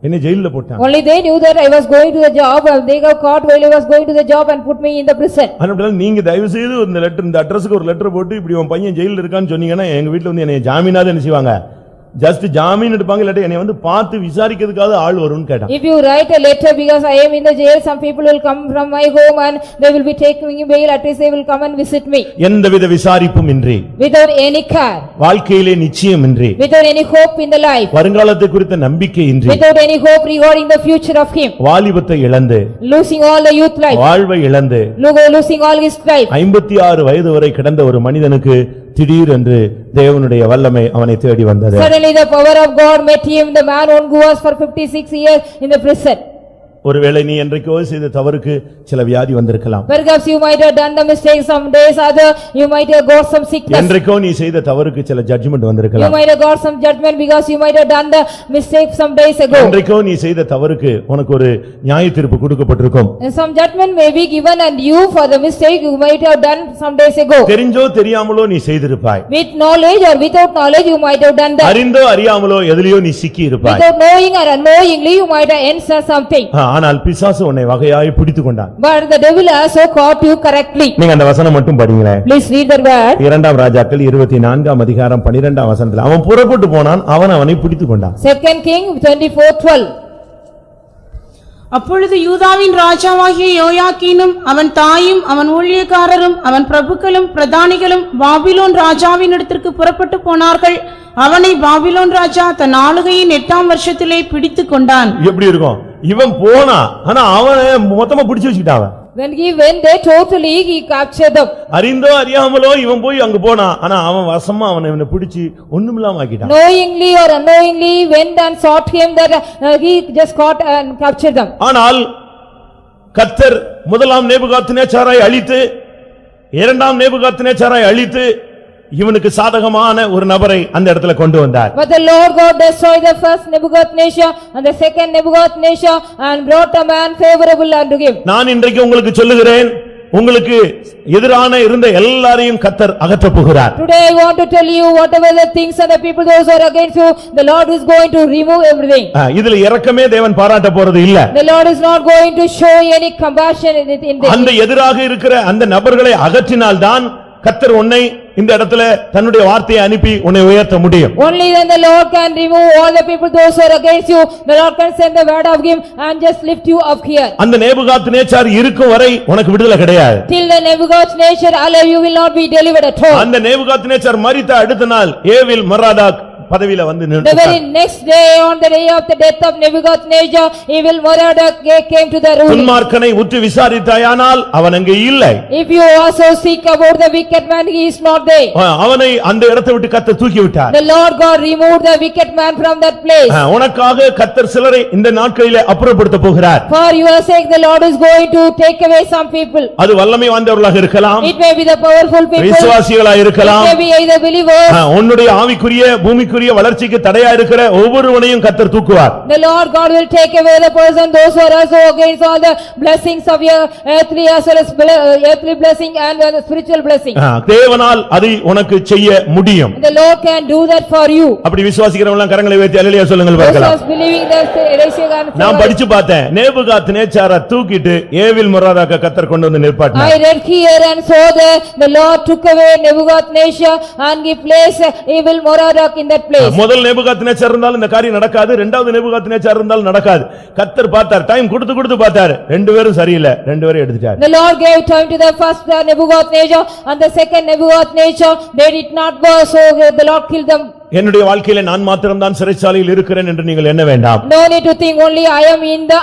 A: என்ன ஜெயில்ல போட்டாங்க.
B: Only they knew that I was going to the job and they got caught while I was going to the job and put me in the prison.
A: அதனால நீங்க தயவு செய்து இந்த லெட்டர், இந்த அட்ரஸ்க்கு ஒரு லெட்டர் போட்டு இப்படி உன் பையன் ஜெயில்ல இருக்கான்னு சொன்னீங்கன்னா எங்க வீட்ல வந்து என்னை ஜாமீனாவது என்ன செய்வாங்க, ஜஸ்ட் ஜாமீன் எடுப்பாங்க, இல்லாட்டி என்னை வந்து பார்த்து விசாரிக்கிறதுக்காக ஆள் வரும்னு கேட்டான்.
B: If you write a letter because I am in the jail, some people will come from my home and they will be taking me bail, at least they will come and visit me.
A: எந்தவித விசாரிப்பும் இன்றி,
B: Without any care,
A: வாழ்க்கையிலே நிச்சயம் இன்றி,
B: without any hope in the life,
A: வருங்காலத்தை குறித்த நம்பிக்கை இன்றி,
B: without any hope regarding the future of him,
A: வாலிபத்தை இழந்து,
B: losing all the youth life,
A: வாழ்வை இழந்து,
B: losing all his life.
A: 56 வயது வரை கிடந்த ஒரு மனிதனுக்கு திடீரென்று தேவனுடைய வல்லமை அவனை தேடி வந்தது.
B: Suddenly the power of God met him, the man who was for 56 years in the prison.
A: ஒருவேளை நீ என்றைக்கோ செய்த தவறுக்கு சில வியாதி வந்திருக்கலாம்.
B: Perhaps you might have done the mistake some days, other you might have got some sickness.
A: என்றைக்கோ நீ செய்த தவறுக்கு சில ஜட்ஜ்மென்ட்
B: You
A: வந்திருக்கலாம்.
B: might have got some judgment because you might have done the mistake some days ago.
A: என்றைக்கோ நீ செய்த தவறுக்கு உனக்கு ஒரு நியாய தீர்ப்பு கொடுக்கப்பட்டிருக்கும்.
B: And some judgment may be given and you for the mistake you might have done some days ago.
A: தெரிஞ்சோ தெரியாமலோ நீ செய்திருப்பாய்.
B: With knowledge or without knowledge you might have done that.
A: அறிந்தோ அறியாமலோ எதிலையோ நீ சிக்கி இருப்பாய்.
B: Without knowing or unknowingly you might have answered something.
A: ஆனால் பிசாசு உன்னை வகையாய் பிடித்துக் கொண்டான்.
B: But the devil also caught you correctly.
A: நீங்க அந்த வசனம் மட்டும் படிங்களேன்.
B: Please read that word.
A: 2 ராஜாக்கள் 24 அதிகாரம் 12 வசனத்தில் அவன் புறப்பட்டு போனான், அவனை பிடித்துக் கொண்டான்.
B: 2 King 24:12.
C: அப்பொழுது யூதாவின் ராஜாவாகிய யோயாக்கீனும் அவன் தாயும் அவன் ஊழியக்காரரும் அவன் பிரபுக்களும் பிரதானிகளும் பாபிலோன் ராஜாவின் இடத்திற்கு புறப்பட்டு போனார்கள். அவனை பாபிலோன் ராஜா தன் ஆளுகையின் 8ஆம் வருஷத்திலே பிடித்துக் கொண்டான்.
A: எப்படி இருக்கும்? இவன் போனா, ஆனா அவனை மொத்தமா பிடிச்சு வச்சுக்கிட்டான்.
B: When he went there totally he captured them.
A: அறிந்தோ அறியாமலோ இவன் போய் அங்க போனான், ஆனா அவன் வசமா அவனை பிடிச்சு ஒண்ணுமில்லாம ஆக்கிட்டான்.
B: Knowingly or unknowingly went and sought him that he just caught and captured them.
A: ஆனால் கர்த்தர் முதலாம் நேபுகாத்நேச்சாரை அழித்து, இரண்டாம் நேபுகாத்நேச்சாரை அழித்து, இவனுக்கு சாதகமான ஒரு நபரை அந்த இடத்துல கொண்டு வந்தார்.
B: But the Lord God destroyed the first Nebuchadnezzar and the second Nebuchadnezzar and brought a man favorable unto him.
A: நான் இன்றைக்கு உங்களுக்கு சொல்லுகிறேன், உங்களுக்கு எதிரான இருந்த எல்லாரையும் கர்த்தர் அகற்றப் போகிறார்.
B: Today I want to tell you whatever the things and the people those who are against you, the Lord is going to remove everything.
A: இதுல இரக்கமே தேவன் பாராட்ட போறது இல்ல.
B: The Lord is not going to show any compassion in this.
A: அந்த எதிராக இருக்கிற அந்த நபர்களை அகற்றினால்தான் கர்த்தர் உன்னை இந்த இடத்துல தன்னுடைய வார்த்தையை அனுப்பி உன்னை உயர்த்த முடியும்.
B: Only then the Lord can remove all the people those who are against you. The Lord can send the word of him and just lift you up here.
A: அந்த நேபுகாத்நேச்சார் இருக்கும் வரை உனக்கு விடுதலை கிடையாது.
B: Till the Nebuchadnezzar alive you will not be delivered at all.
A: அந்த Nebuchadnezzar மரித்த அடுத்த நாள் ஏவில் மராதாக் பதவியில வந்து
B: The
A: நின்றான்.
B: very next day on the day of the death of Nebuchadnezzar evil Merodach came to the ruling.
A: துன்மார்க்கனை உற்று விசாரித்தாயானால் அவன் அங்கே இல்லை.
B: If you also seek about the wicked man he is not there.
A: அவனை அந்த இடத்தை விட்டு கர்த்தர் தூக்கி விட்டார்.
B: The Lord God removed the wicked man from that place.
A: உனக்காக கர்த்தர் சிலரை இந்த நாட்களிலே அப்புறப்படுத்த போகிறார்.
B: For your sake the Lord is going to take away some people.
A: அது வல்லமை வாய்ந்தவர்களாக இருக்கலாம்,
B: It may be the powerful people.
A: விசுவாசிகளாக
B: It
A: இருக்கலாம்.
B: may be either believers.
A: உன்னுடைய ஆவிக்குரிய பூமிக்குரிய வளர்ச்சிக்கு தடையா இருக்கிற ஒவ்வொருவனையும் கர்த்தர் தூக்குவார்.
B: The Lord God will take away the person those who are also against all the blessings of your earthly as well as earthly blessing and the spiritual blessing.
A: தேவனால் அதை உனக்கு செய்ய முடியும்.
B: The Lord can do that for you.
A: அப்படி விசுவாசிக்கிறவங்க எல்லாம் கரங்களை வைத்து அல்லேலூயா சொல்லுங்கள்
B: Those
A: பார்க்கலாம்.
B: who are believing that raising and
A: நான் படிச்சு பார்த்தேன், நேபுகாத்நேச்சாரை தூக்கிட்டு ஏவில் மொராதாக்க கர்த்தர் கொண்டு வந்து நிற்பாட்டினார்.
B: I read here and saw that the Lord took away Nebuchadnezzar and he placed evil Merodach in that place.
A: முதல் நேபுகாத்நேச்சார் இருந்தாலும் இந்த காரியம் நடக்காது, இரண்டாவது நேபுகாத்நேச்சார் இருந்தாலும் நடக்காது. கர்த்தர் பார்த்தார், டைம் கொடுத்து பார்த்தார், ரெண்டு பேரும் சரியில்லை, ரெண்டு பேரும் எடுத்துட்டார்.
B: The Lord gave time to the first Nebuchadnezzar and the second Nebuchadnezzar, they did not go, so the Lord killed them.
A: என்னுடைய வாழ்க்கையில நான் மாத்திரம்தான் சிறைச்சாலையில் இருக்கிறேன் என்று நீங்கள் எண்ண வேண்டாம்.
B: No need to think only I am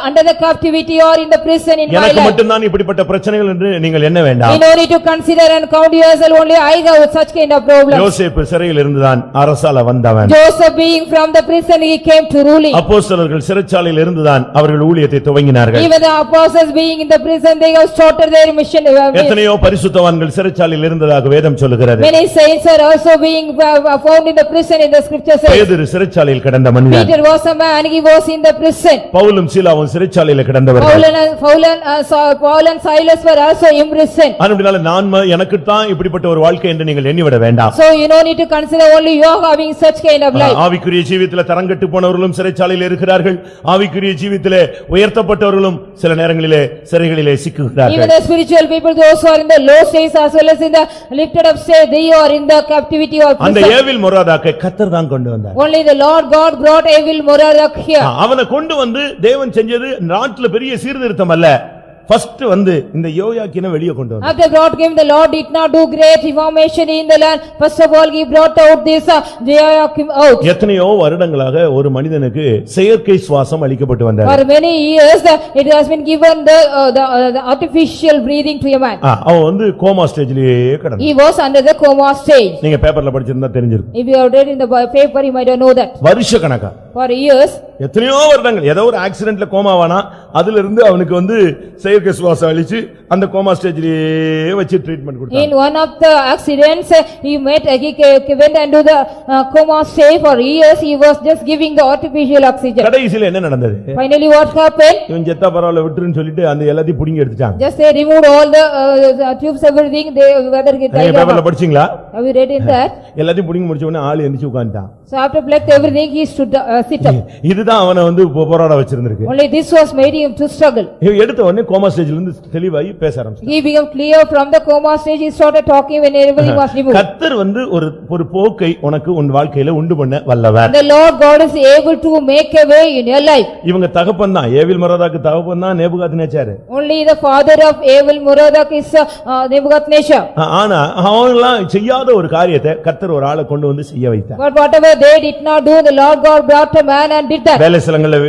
B: under the captivity or in the prison in my
A: எனக்கு
B: life.
A: மட்டும்தான் இப்படிப்பட்ட பிரச்சனைகள் என்று நீங்கள் எண்ண வேண்டாம்.
B: You no need to consider and count yourself only I have such kind of problems.
A: யோசேப்பு சிறையில் இருந்துதான் அரசால வந்தவன்.
B: Joseph being from the prison he came to ruling.
A: அப்போஸ்தலர்கள் சிறைச்சாலையில் இருந்துதான் அவர்கள் ஊழியத்தை துவங்கினார்கள்.
B: Even the apostles being in the prison they have started their mission.
A: எத்தனையோ பரிசுத்தவான்கள் சிறைச்சாலையில் இருந்ததாக வேதம் சொல்லுகிறது.
B: Many saints are also being found in the prison in the scripture says.
A: பேதுரு சிறைச்சாலையில் கிடந்த மனிதன்.
B: Peter was a man, he was in the prison.
A: பவுலும் சீலாவும் சிறைச்சாலையில் கிடந்தவர்கள்.
B: Paul and Silas were also imprisoned.
A: அதனால நான் எனக்கு தான் இப்படிப்பட்ட ஒரு வாழ்க்கை என்று நீங்கள் எண்ணிவிட வேண்டாம்.
B: So you no need to consider only you are having such kind of life.
A: ஆவிக்குரிய ஜீவியத்திலே தரங்கட்டு போனவர்களும் சிறைச்சாலையில் இருக்கிறார்கள். ஆவிக்குரிய ஜீவியத்திலே உயர்த்தப்பட்டவர்களும் சில நேரங்களிலே சிறைகளிலே சிக்குகிறார்கள்.
B: Even the spiritual people those who are in the low states as well as in the lifted up state they are in the captivity of
A: அந்த
B: prison.
A: ஏவில் மொராதாக்கை கர்த்தர் தான் கொண்டு வந்தார்.
B: Only the Lord God brought evil Merodach here.
A: அவனை கொண்டு வந்து தேவன் செஞ்சது நாட்டுல பெரிய சீர்திருத்தம் அல்ல. ஃபர்ஸ்ட் வந்து இந்த யோயாக்கீனை வெளியே கொண்டு வந்தார்.
B: After God came the Lord did not do great reformation in the land. First of all he brought out this Joachim out.
A: எத்தனையோ வருடங்களாக ஒரு மனிதனுக்கு செயற்கை சுவாசம் அளிக்கப்பட்டு வந்தார்.
B: For many years it has been given the artificial breathing to a man.
A: அவன் வந்து கோமா ஸ்டேஜ்லயே கிடந்தான்.
B: He was under the coma stage.
A: நீங்க பேப்பர்ல படிச்சிருந்தா தெரிஞ்சிருக்கும்.
B: If you have read in the paper you might know that.
A: வருஷ கணக்கா
B: For years
A: எத்தனையோ வருடங்கள் ஏதோ ஒரு ஆக்சிடென்ட்ல கோமாவானா அதுல இருந்து அவனுக்கு வந்து செயற்கை சுவாசம் அளிச்சு அந்த கோமா ஸ்டேஜ்லயே வச்சு ட்ரீட்மெண்ட் கொடுத்தாங்க.
B: In one of the accidents, he went into the coma state for years. He was just giving the artificial oxygen.
A: கடைசில என்ன நடந்தது?
B: Finally, what happened?
A: இவன் செத்தா பரவாயில்ல விட்டுருன்னு சொல்லிட்டு அந்த எல்லாத்தையும் புடிங்கி எடுத்துட்டாங்க.
B: Just they removed all the tubes, everything. They whether he died or
A: பேப்பர்ல
B: not.
A: படிச்சீங்களா?
B: Have you read in that?
A: எல்லாத்தையும் புடிங்கி முடிச்ச உடனே ஆளு எந்திரிச்சு உட்கார்ந்துட்டான்.
B: So after collect everything, he stood sit up.
A: இதுதான் அவனை போராட வச்சிருந்திருக்கு.
B: Only this was made him to struggle.
A: இவன் எடுத்த உடனே கோமா ஸ்டேஜ்ல இருந்து தெளிவாகி பேச ஆரம்பிச்சான்.
B: He became clear from the coma stage. He started talking when everything was removed.
A: கர்த்தர் ஒரு போக்கை உனக்கு உன் வாழ்க்கையில உண்டு பண்ண வல்லவர்.
B: The Lord God is able to make a way in your life.
A: இவங்க தகப்பன் தான், ஏவில் மரோதாக்கு தகப்பன் தான் Nebuchadnezzar.
B: Only the father of Evil Merodach is Nebuchadnezzar.
A: ஆனா அவங்கெல்லாம் செய்யாத ஒரு காரியத்தை கர்த்தர் ஒரு ஆளை கொண்டு வந்து செய்ய வைத்தார்.
B: But whatever they did not do, the Lord God brought a man and did that.
A: வேலை ஸ்தலங்கள்ல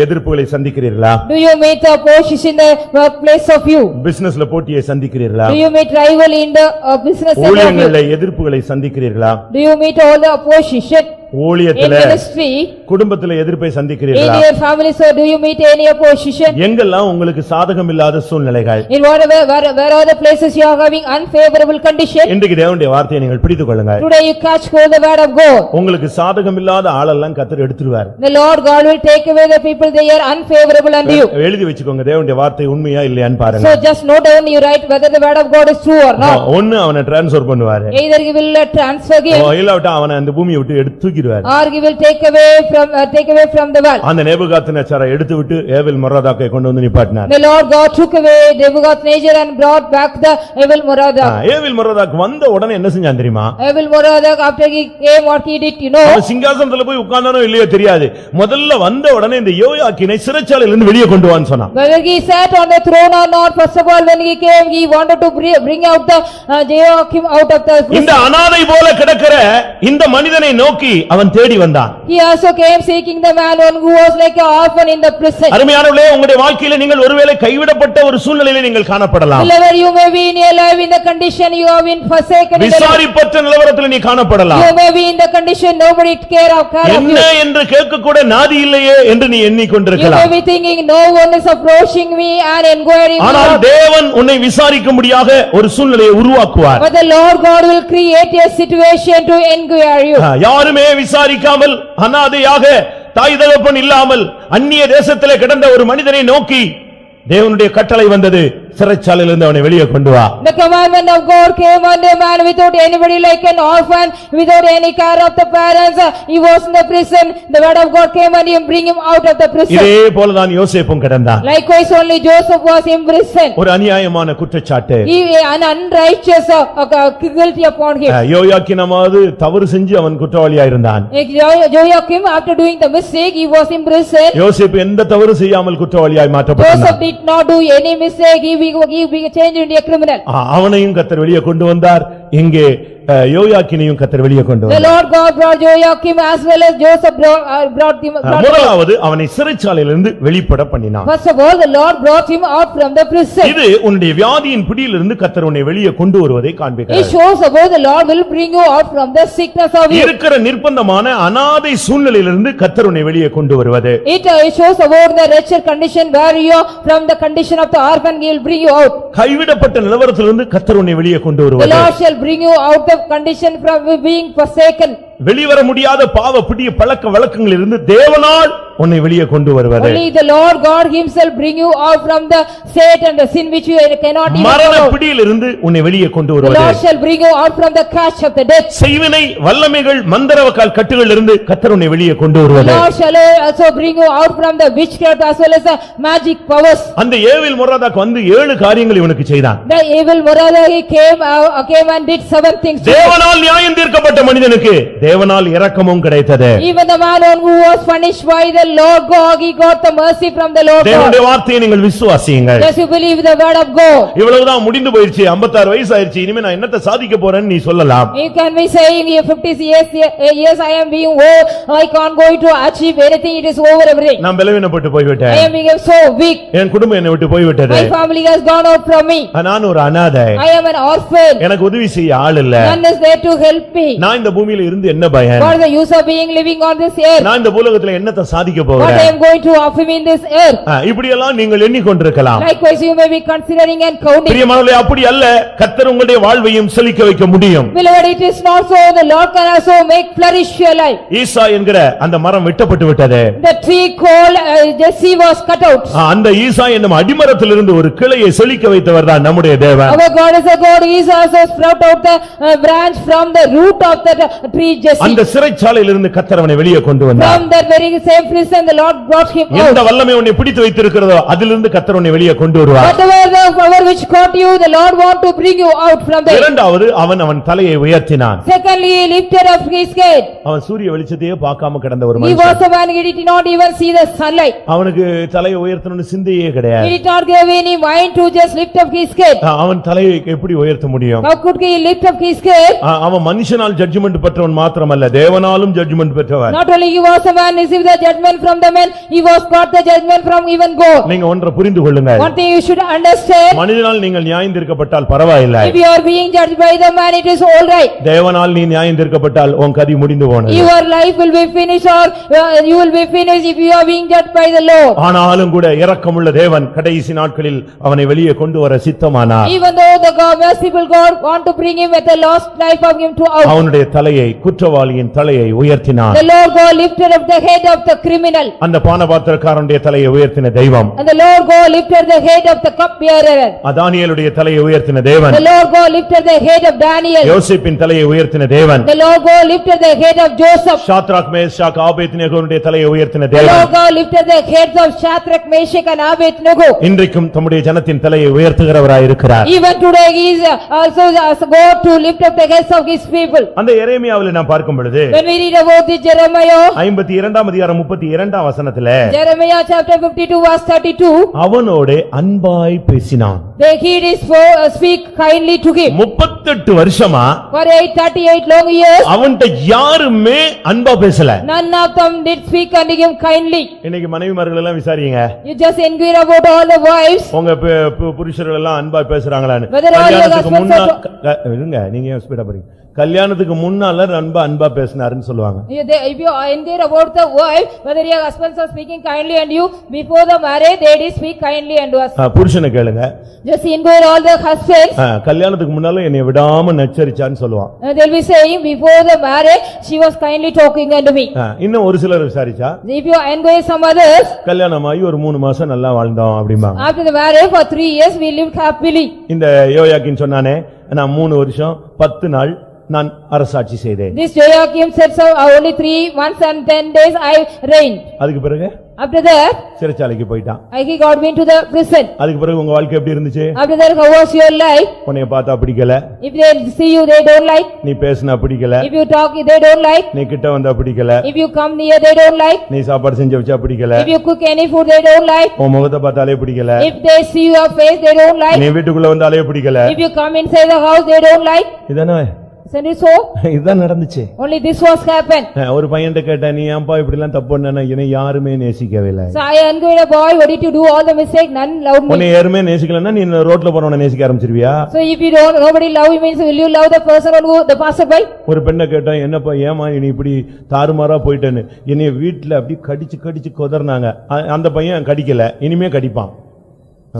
A: எதிர்ப்புகளை சந்திக்கிறீர்களா?
B: Do you meet opposition in the workplace of you?
A: பிசினஸ்ல போட்டியை சந்திக்கிறீர்களா?
B: Do you meet rival in the business of you?
A: ஊழியங்கள்ல எதிர்ப்புகளை சந்திக்கிறீர்களா?
B: Do you meet all the opposition in
A: ஊழியத்துல
B: ministry?
A: குடும்பத்துல எதிர்ப்பை
B: In
A: சந்திக்கிறீர்களா?
B: your family, so do you meet any opposition?
A: எங்கெல்லாம் உங்களுக்கு சாதகம் இல்லாத சூழ்நிலைகள்?
B: In whatever, where are the places you are having unfavorable condition?
A: இன்றைக்கு தேவனுடைய வார்த்தையை நீங்கள் பிடித்துக் கொள்ளுங்க.
B: Today you catch hold the word of God.
A: உங்களுக்கு சாதகம் இல்லாத ஆளெல்லாம் கர்த்தர் எடுத்துருவார்.
B: The Lord God will take away the people they are unfavorable unto you.
A: எழுதி வச்சுக்கோங்க, தேவனுடைய வார்த்தை உண்மையா இல்லையான்னு பாருங்க.
B: So just note down, you write whether the word of God is true or not.
A: ஒன்னு அவனை டிரான்ஸ்ஃபர் பண்ணுவாரு,
B: Either he will transfer him
A: இல்லாவிட்டா அவனை அந்த பூமியை விட்டு எடுத்து தூக்கிடுவாரு.
B: or he will take away from the world.
A: அந்த நேபுகாத்நேச்சாரை எடுத்து விட்டு ஏவில் மரோதாக்கை கொண்டு வந்து நிப்பாட்டினார்.
B: The Lord God took away Nebuchadnezzar and brought back the Evil Merodach.
A: ஏவில் மரோதாக்கு வந்த உடனே என்ன செஞ்சான் தெரியுமா?
B: Evil Merodach, after he came, what he did, you know?
A: அவன் சிங்காசனத்துல போய் உட்கார்ந்தானோ இல்லையோ தெரியாது, முதல்ல வந்த உடனே இந்த யோயாக்கீனை சிறைச்சாலையில இருந்து வெளியே கொண்டு வான்னு சொன்னான்.
B: Whether he sat on the throne or not, first of all when he came, he wanted to bring out the Joachim out of the
A: இந்த
B: prison.
A: அனாதை போல கிடக்கிற இந்த மனிதனை நோக்கி அவன் தேடி வந்தான்.
B: He also came seeking the man who was like an orphan in the prison.
A: அருமையானவர்களே, உங்களுடைய வாழ்க்கையில நீங்கள் ஒருவேளை கைவிடப்பட்ட ஒரு சூழ்நிலையில நீங்கள் காணப்படலாம்.
B: Wherever you may be in your life, in the condition you have been forsaken in the life.
A: விசாரிப்பற்ற நிலவரத்தில் நீ காணப்படலாம்.
B: You may be in the condition nobody care of you.
A: என்ன என்று கேட்க கூட நாதி இல்லையே என்று நீ
B: You
A: எண்ணிக்கொண்டிருக்கலாம்.
B: may be thinking no one is approaching me and inquiring me.
A: ஆனால்
B: out.
A: தேவன் உன்னை விசாரிக்கும்படியாக ஒரு சூழ்நிலையை உருவாக்குவார்.
B: But the Lord God will create a situation to inquire you.
A: யாருமே விசாரிக்காமல் அனாதையாக தாய் தகப்பன் இல்லாமல் அந்நிய தேசத்திலே கிடந்த ஒரு மனிதனை நோக்கி தேவனுடைய கட்டளை வந்தது, சிறைச்சாலையிலிருந்து அவனை வெளியே கொண்டு வா.
B: The commandment of God came on a man without anybody, like an orphan, without any care of the parents. He was in the prison. The word of God came and he bring him out of the prison.
A: இதே போலதான் யோசேப்பும் கிடந்தான்.
B: Likewise only Joseph was in prison.
A: ஒரு அநியாயமான குற்றச்சாட்டு,
B: He an unrighteous guilty upon him.
A: யோயாக்கீனாவது தவறு செஞ்சு அவன் குற்றவாளியா இருந்தான்.
B: Joachim, after doing the mistake, he was in prison.
A: யோசேப்பு எந்த தவறு செய்யாமல் குற்றவாளியாய் மாற்றப்பட்டான்.
B: Joseph did not do any mistake. He be changed into a criminal.
A: அவனையும் கர்த்தர் வெளியே கொண்டு வந்தார். இங்கே யோயாக்கீனையும் கர்த்தர் வெளியே கொண்டு
B: The
A: வந்தார்.
B: Lord God brought Joachim as well as Joseph brought him.
A: முதலாவது அவனை சிறைச்சாலையிலிருந்து வெளிப்பட பண்ணினான்.
B: First of all, the Lord brought him out from the prison.
A: இது உன்னுடைய வியாதியின் பிடியிலிருந்து கர்த்தர் உன்னை வெளியே கொண்டு வருவதை
B: It
A: காண்பிக்கிறது.
B: shows about the Lord will bring you out from the sickness of you.
A: இருக்கிற நிர்பந்தமான அனாதை சூழ்நிலையிலிருந்து கர்த்தர் உன்னை வெளியே கொண்டு வருவது.
B: It shows about the wretched condition where you are from the condition of the orphan. He will bring you out.
A: கைவிடப்பட்ட நிலவரத்திலிருந்து கர்த்தர் உன்னை வெளியே கொண்டு
B: The
A: வருவது.
B: Lord shall bring you out of condition from being forsaken.
A: வெளிவர முடியாத பாவ பிடிய பழக்க வழக்கங்களிலிருந்து தேவனால் உன்னை வெளியே கொண்டு வருவது.
B: Only the Lord God himself bring you out from the Satan, the sin which you cannot even
A: மரண
B: know.
A: பிடியிலிருந்து உன்னை வெளியே கொண்டு
B: The
A: வருவது.
B: Lord shall bring you out from the catch of the death.
A: செய்வினை வல்லமைகள் மந்திரவாக்கால் கட்டுகளிலிருந்து கர்த்தர் உன்னை வெளியே கொண்டு
B: The
A: வருவது.
B: Lord shall also bring you out from the witchcraft as well as the magic powers.
A: அந்த ஏவில் மொராதாக்கு வந்து 7 காரியங்கள் இவனுக்கு செய்தான்.
B: The evil Merodach, he came and did 7 things.
A: தேவனால் நியாயம் தீர்க்கப்பட்ட மனிதனுக்கு தேவனால் இரக்கமும் கிடைத்தது.
B: Even the man who was punished by the Lord God, he got the mercy from the Lord God.
A: தேவனுடைய வார்த்தையை நீங்கள் விசுவாசியுங்கள்.
B: Yes, you believe the word of God.
A: இவ்வளவுதான் முடிந்து போயிடுச்சு, 56 வயசு ஆயிருச்சு, இனிமே நான் என்னத்தை சாதிக்க போறேன்னு நீ சொல்லலாம்.
B: You can be saying, 50 years I am being old, I can't going to achieve anything, it is over everything.
A: நான் பலவீனப்பட்டு
B: I
A: போய்விட்டேன்,
B: am become so weak,
A: என் குடும்பம் என்னை விட்டு போய்விட்டது,
B: my family has gone out from me,
A: நான் ஒரு அனாதை,
B: I am an orphan,
A: எனக்கு உதவி செய்ய ஆள் இல்ல,
B: none is there to help me.
A: நான் இந்த பூமியில இருந்து என்ன பயன்?
B: What is the use of being living on this earth?
A: நான் இந்த பூலோகத்துல என்னத்தை சாதிக்க
B: What
A: போகிறேன்?
B: I am going to offer in this earth?
A: இப்படி எல்லாம் நீங்கள் எண்ணிக்கொண்டிருக்கலாம்.
B: Likewise you may be considering and counting.
A: பிரியமானவர்களே, அப்படி அல்ல. கர்த்தர் உங்களுடைய வாழ்வையும் செழிக்க வைக்க முடியும்.
B: Beloved, it is not so. The Lord can also make flourish your life.
A: ஈசா என்கிற அந்த மரம் வெட்டப்பட்டு விட்டது.
B: The tree called Jesse was cut out.
A: அந்த ஈசா என்னும் அடிமரத்திலிருந்து ஒரு கிளையை செழிக்க வைத்தவர் தான் நம்முடைய தேவன்.
B: Our God is a God. He is also sprout out the branch from the root of the tree Jesse.
A: அந்த சிறைச்சாலையிலிருந்து கர்த்தர் அவனை வெளியே கொண்டு வந்தார்.
B: From that very same prison the Lord brought him out.
A: எந்த வல்லமை உன்னை பிடித்து வைத்திருக்கிறதோ அதிலிருந்து கர்த்தர் உன்னை வெளியே கொண்டு வருவார்.
B: Whatever the power which caught you, the Lord want to bring you out from there.
A: இரண்டாவது, அவன் தலையை உயர்த்தினான்.
B: Secondly, he lifted up his head.
A: அவன் சூரிய வெளிச்சத்தையே பார்க்காம கிடந்த ஒரு
B: He
A: மனுஷன்.
B: was a man, he did not even see the sunlight.
A: அவனுக்கு தலையை உயர்த்தணும்னு சிந்தையே
B: He
A: கிடையாது.
B: did not give any mind to just lift up his head.
A: அவன் தலையை எப்படி உயர்த்த முடியும்?
B: How could he lift up his head?
A: அவன் மனுஷனால் ஜட்ஜ்மென்ட் பெற்றவன் மாத்திரமல்ல, தேவனாலும் ஜட்ஜ்மென்ட் பெற்றவன்.
B: Not only he was a man received the judgment from the men, he was got the judgment from even God.
A: நீங்க ஒன்றை புரிந்து கொள்ளுங்க.
B: One thing you should understand,
A: மனிதனால் நீங்கள் நியாயந்தீர்க்கப்பட்டால் பரவாயில்லை.
B: if you are being judged by the man, it is all right.
A: தேவனால் நீ நியாயந்தீர்க்கப்பட்டால் உன் கதி முடிந்து போனது.
B: Your life will be finished or you will be finished if you are being judged by the Lord.
A: ஆனாலும் கூட இரக்கமுள்ள தேவன் கடைசி நாட்களில் அவனை வெளியே கொண்டு வர சித்தமானார்.
B: Even though the God, merciful God want to bring him at the last life of him to out.
A: அவனுடைய தலையை, குற்றவாளியின் தலையை உயர்த்தினார்.
B: The Lord God lifted up the head of the criminal.
A: அந்த பானபாத்திரக்காரனுடைய தலையை உயர்த்தின தெய்வம்.
B: And the Lord God lifted the head of the cupbearer.
A: தானியேலுடைய தலையை உயர்த்தின தேவன்.
B: The Lord God lifted the head of Daniel.
A: யோசேப்பின் தலையை உயர்த்தின தேவன்.
B: The Lord God lifted the head of Joseph.
A: Shadrach Meshach ஆபேத்நேகோவுடைய தலையை உயர்த்தின
B: The Lord
A: தேவன்.
B: God lifted the heads of Shadrach, Meshach and Abednego.
A: இன்றைக்கும் தம்முடைய ஜனத்தின் தலையை உயர்த்துகிறவராய் இருக்கிறார்.
B: Even today he is also God to lift up the heads of his people.
A: அந்த எரேமியாவிலே நாம் பார்க்கும் பொழுது
B: When we read about the Jeremiah,
A: 52ஆம் அதிகாரம் 32ஆம் வசனத்திலே
B: Jeremiah chapter 52 verse 32,
A: அவனோடு அன்பாய் பேசினான்.
B: he did speak kindly to him.
A: 38 வருஷமா
B: For 38 long years,
A: அவன்கிட்ட யாருமே அன்பா பேசல.
B: none of them did speak unto him kindly.
A: இன்னைக்கு மனைவிமார்கள் எல்லாம் விசாரிங்க,
B: You just inquire about all the wives.
A: உங்க புருஷர்கள் எல்லாம் அன்பா பேசுறாங்களான்னு.
B: Whether all your
A: கல்யாணத்துக்கு
B: husbands
A: முன்ன இருங்க, நீங்க ஏன் ஸ்பீடா போறீங்க? கல்யாணத்துக்கு முன்னால அன்பா பேசினாருன்னு சொல்லுவாங்க.
B: If you inquire about the wife, whether your husbands are speaking kindly and you, before the marriage, they did speak kindly unto us.
A: புருஷனை கேளுங்க,
B: Just inquire all the husbands.
A: கல்யாணத்துக்கு முன்னால என்னை விடாம நச்சரிச்சான்னு சொல்லுவான்.
B: They'll be saying, before the marriage, she was kindly talking unto me.
A: இன்னும் ஒரு சிலர் விசாரிச்சா,
B: If you inquire some others,
A: கல்யாணமாகி ஒரு 3 மாசம் நல்லா வாழ்ந்தோம் அப்படிம்பாங்க.
B: after the marriage, for 3 years, we lived happily.
A: இந்த யோயாக்கின் சொன்னானே, நான் 3 வருஷம் 10 நாள் நான் அரசாட்சி செய்தேன்.
B: This Joachim said, so only 3 months and 10 days I reigned.
A: அதுக்கு பிறகு
B: After that,
A: சிறைச்சாலைக்கு போயிட்டான்.
B: he got me into the prison.
A: அதுக்கு பிறகு உங்க வாழ்க்கை எப்படி இருந்துச்சு?
B: After that, how was your life?
A: உன்னைய பார்த்தா பிடிக்கல,
B: If they see you, they don't like.
A: நீ பேசினா பிடிக்கல,
B: If you talk, they don't like.
A: நீ கிட்ட வந்தா பிடிக்கல,
B: If you come near, they don't like.
A: நீ சாப்பாடு செஞ்சு வச்சா பிடிக்கல,
B: If you cook any food, they don't like.
A: உன் முகத்தை பார்த்தாலே பிடிக்கல,
B: If they see your face, they don't like.
A: நீ வீட்டுக்குள்ள வந்தாலே பிடிக்கல.
B: If you come inside the house, they don't like.
A: இதானே
B: Isn't it so?
A: இதுதான் நடந்துச்சு.
B: Only this was happened.
A: ஒரு பையன்ட்ட கேட்டேன், நீ ஏன்பா இப்படி எல்லாம் தப்பு பண்ணனா? என்னை யாருமே நேசிக்கவே இல்லை.
B: So I enquired a boy, what did you do all the mistake? None loved me.
A: உன்னை யாருமே நேசிக்கலன்னா நீ ரோட்ல போறவனை நேசிக்க ஆரம்பிச்சிருவியா?
B: So if you don't, nobody love you means will you love the person who the passerby?
A: ஒரு பெண்ணை கேட்டேன், என்னப்பா ஏமா நீ இப்படி தாறுமாறா போயிட்டேன்னு. என்னைய வீட்டுல அப்படி கடிச்சு கடிச்சு கொதர்னாங்க. அந்த பையன் கடிக்கல, இனிமே கடிப்பான்.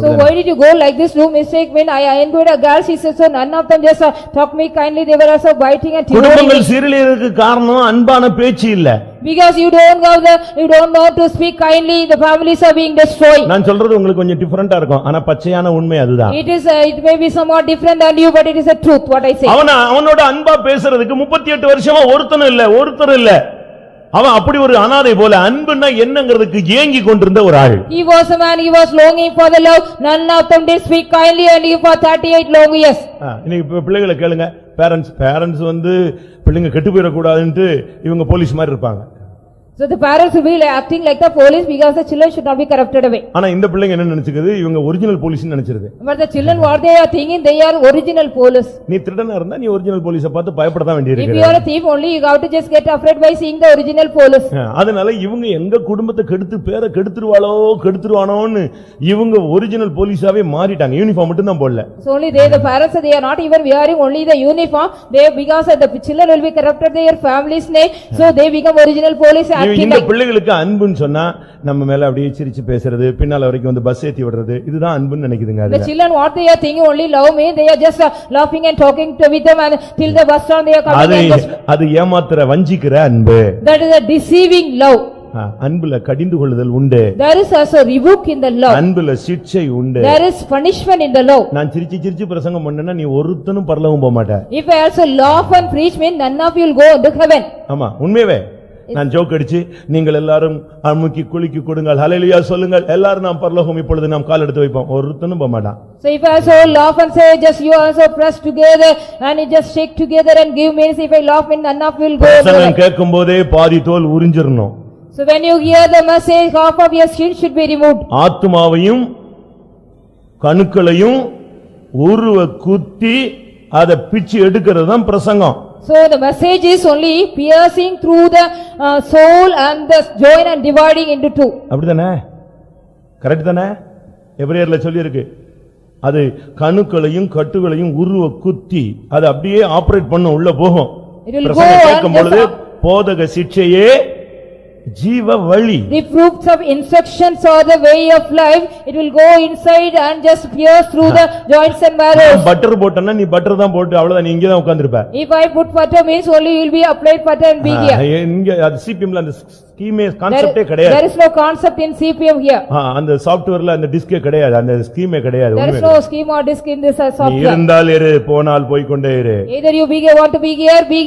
B: So why did you go like this? Do mistake when I enquired a girl, she said, so none of them just talk me kindly, they were also biting and
A: குடும்பங்கள்
B: tearing.
A: சீரழியறதுக்கு காரணம் அன்பான பேச்சு இல்ல.
B: Because you don't know to speak kindly, the families are being destroyed.
A: நான் சொல்றது உங்களுக்கு கொஞ்சம் டிஃபரண்டா இருக்கும், ஆனா பச்சையான உண்மை அதுதான்.
B: It may be somewhat different than you, but it is a truth what I say.
A: அவனோட அன்பா பேசுறதுக்கு 38 வருஷமா ஒருத்தர் இல்ல. அவன் அப்படி ஒரு அனாதை போல அன்புன்னா என்னங்கிறதுக்கு ஏங்கி கொண்டிருந்த ஒரு ஆள்.
B: He was a man, he was longing for the love. None of them did speak kindly and he for 38 long years.
A: இன்னைக்கு பிள்ளைகளை கேளுங்க, பேரண்ட்ஸ் பிள்ளைங்க கெட்டு போயிடக்கூடாதுன்ட்டு இவங்க போலீஸ் மாதிரி இருப்பாங்க.
B: So the parents will be acting like the police because the children should not be corrupted away.
A: ஆனா இந்த பிள்ளைங்க என்ன நினைச்சுக்குது இவங்க original போலீஸ்னு நினைச்சிருது.
B: But the children what they are thinking they are original police.
A: நீ திருடனா இருந்தா நீ ஒரிஜினல் போலீஸை பார்த்து பயப்பட தான்
B: If
A: வேண்டியிருக்கு.
B: you are a thief only you have to just get afraid by seeing the original police.
A: அதனால இவங்க எங்க குடும்பத்தை கெடுத்து பேரை கெடுத்துருவானோன்னு இவங்க ஒரிஜினல் போலீஸாவே மாறிட்டாங்க. யூனிஃபார்ம் மட்டும் தான் போடல.
B: So only the parents they are not even wearing only the uniform. They because the children will be corrupted their family's name. So they become original police acting
A: இந்த
B: like.
A: பிள்ளைகளுக்கு அன்புன்னு சொன்னா நம்ம மேல அப்படியே சிரிச்சு பேசுறது பின்னால வரைக்கும் வந்து பஸ் ஏத்தி விடுறது இதுதான் அன்புன்னு நினைக்குதுங்க.
B: The children what they are thinking only love me they are just laughing and talking with them and till the bus stand they are coming and just.
A: அது ஏமாத்துற வஞ்சிக்கிற அன்பு.
B: That is a deceiving love.
A: அன்புல கடிந்து கொள்ளுதல் உண்டு.
B: There is also rebuke in the love.
A: அன்புல சிட்சை உண்டு.
B: There is punishment in the love.
A: நான் சிரிச்சு பிரசங்கம் பண்ணேன்னா நீ ஒருத்தனும் பரலோகம் போக மாட்ட.
B: If I also laugh and preach mean none of you will go into heaven.
A: ஆமா உண்மையே. நான் ஜோக் அடிச்சு நீங்கள் எல்லாரும் அமுக்கி குலுக்கி கொடுங்கள் ஹல்லேலூயா சொல்லுங்கள் எல்லாரும் நாம் பரலோகம் இப்பொழுது நாம் கால் எடுத்து வைப்போம் ஒருத்தனும் போக மாட்டான்.
B: So if I also laugh and say just you also press together and you just shake together and give means if I laugh mean none of you will go.
A: பிரசங்கம் கேட்கும் போதே பாதி தோல் உரிஞ்சிரணும்.
B: So when you hear the message half of your skin should be removed.
A: ஆத்துமாவையும் கணுக்களையும் உருவ குத்தி அதை பிச்சு எடுக்கிறது தான் பிரசங்கம்.
B: So the message is only piercing through the soul and the joint and dividing into two.
A: அப்படிதானே? கரெக்ட் தானே? எபிரேயர்ல சொல்லி இருக்கு. அது கணுக்களையும் கட்டுகளையும் உருவ குத்தி அது அப்படியே ஆபரேட் பண்ண உள்ள போகும். பிரசங்கம் கேட்கும் பொழுது போதக சிட்சையே ஜீவ வழி.
B: The fruits of instructions or the way of life it will go inside and just pierce through the joints and marrow.
A: Butter போட்டனா நீ பட்டர் தான் போட்டு அவ்வளவுதான் நீ இங்க தான் உட்கார்ந்திருப்ப.
B: If I put butter means only you will be applied butter and be here.
A: இங்க அது சிபிஎம்ல அந்த ஸ்கீமே கான்செப்டே கிடையாது.
B: There is no concept in CPM here.
A: அந்த சாஃப்ட்வேர்ல அந்த டிஸ்கே கிடையாது அந்த ஸ்கீமே கிடையாது.
B: There is no scheme or disk in this software.
A: நீ இருந்தால் இரு போனால் போய் கொண்டே இரு.
B: Either you be here want to be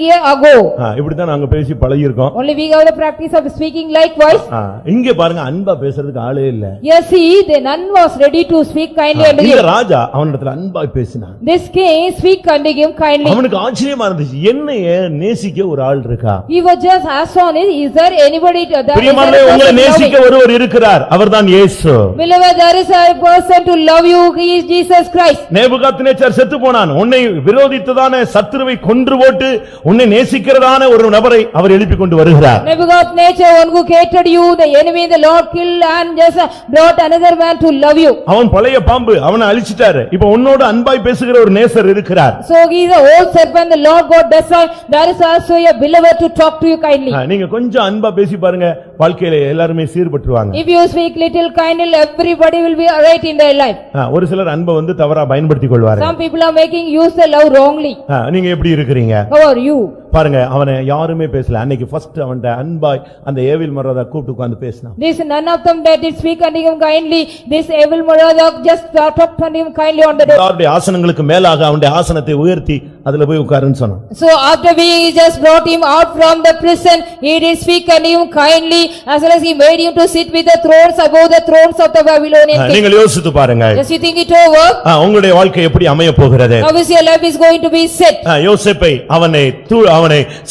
B: here or go.
A: இப்படி தான் நாங்க பேசி பழகி இருக்கோம்.
B: Only we have the practice of speaking likewise.
A: இங்க பாருங்க அன்பா பேசுறதுக்கு ஆளே இல்ல.
B: Yes see the none was ready to speak kindly unto him.
A: இந்த ராஜா அவனிடத்துல அன்பா பேசினான்.
B: This king speak unto him kindly.
A: அவனுக்கு ஆச்சரியமா இருந்துச்சு என்னைய நேசிக்க ஒரு ஆள் இருக்கா.
B: He was just astonished is there anybody that
A: பிரியமானவர்களே உங்களை நேசிக்க ஒருவர் இருக்கிறார் அவர்தான் இயேசு.
B: Beloved there is a person to love you he is Jesus Christ.
A: Nebuchadnezzar செத்து போனான். உன்னை விரோதித்ததான சத்துருவை கொன்று போட்டு உன்னை நேசிக்கிறதான ஒரு நபரை அவர் எழுப்பிக் கொண்டு வருகிறார்.
B: Nebuchadnezzar one who hated you the enemy the Lord killed and just brought another man to love you.
A: அவன் பழைய பாம்பு அவனை அழிச்சிட்டாரு. இப்போ உன்னோடு அன்பாய் பேசுகிற ஒரு நேசர் இருக்கிறார்.
B: So he is a old serpent the Lord God destroyed there is also a beloved to talk to you kindly.
A: நீங்க கொஞ்சம் அன்பா பேசி பாருங்க வாழ்க்கையில எல்லாரும் சீர்பற்றுவாங்க.
B: If you speak little kindly everybody will be right in their life.
A: ஒரு சிலர் அன்பை வந்து தவறா பயன்படுத்திக் கொள்வார்கள்.
B: Some people are making use the love wrongly.
A: நீங்க எப்படி இருக்கிறீங்க?
B: How are you?
A: பாருங்க அவனை யாருமே பேசல. அன்னைக்கு ஃபர்ஸ்ட் அவன்ட அன்பாய் அந்த ஏவில் மரதா கூப்பிட்டு உட்கார்ந்து பேசினான்.
B: This none of them that did speak unto him kindly. This evil Moradok just talked unto him kindly on the day.
A: அவருடைய ஆசனங்களுக்கு மேலாக அவனுடைய ஆசனத்தை உயர்த்தி அதுல போய் உட்காருன்னு சொன்னான்.
B: So after we just brought him out from the prison, he did speak unto him kindly as well as he made him to sit with the thrones above the thrones of the Babylonian king.
A: நீங்கள் யோசித்து பாருங்க.
B: Just you think it over?
A: உங்களுடைய வாழ்க்கை எப்படி அமைய போகிறது?
B: How is your life is going to be set?
A: யோசேப்பை அவனை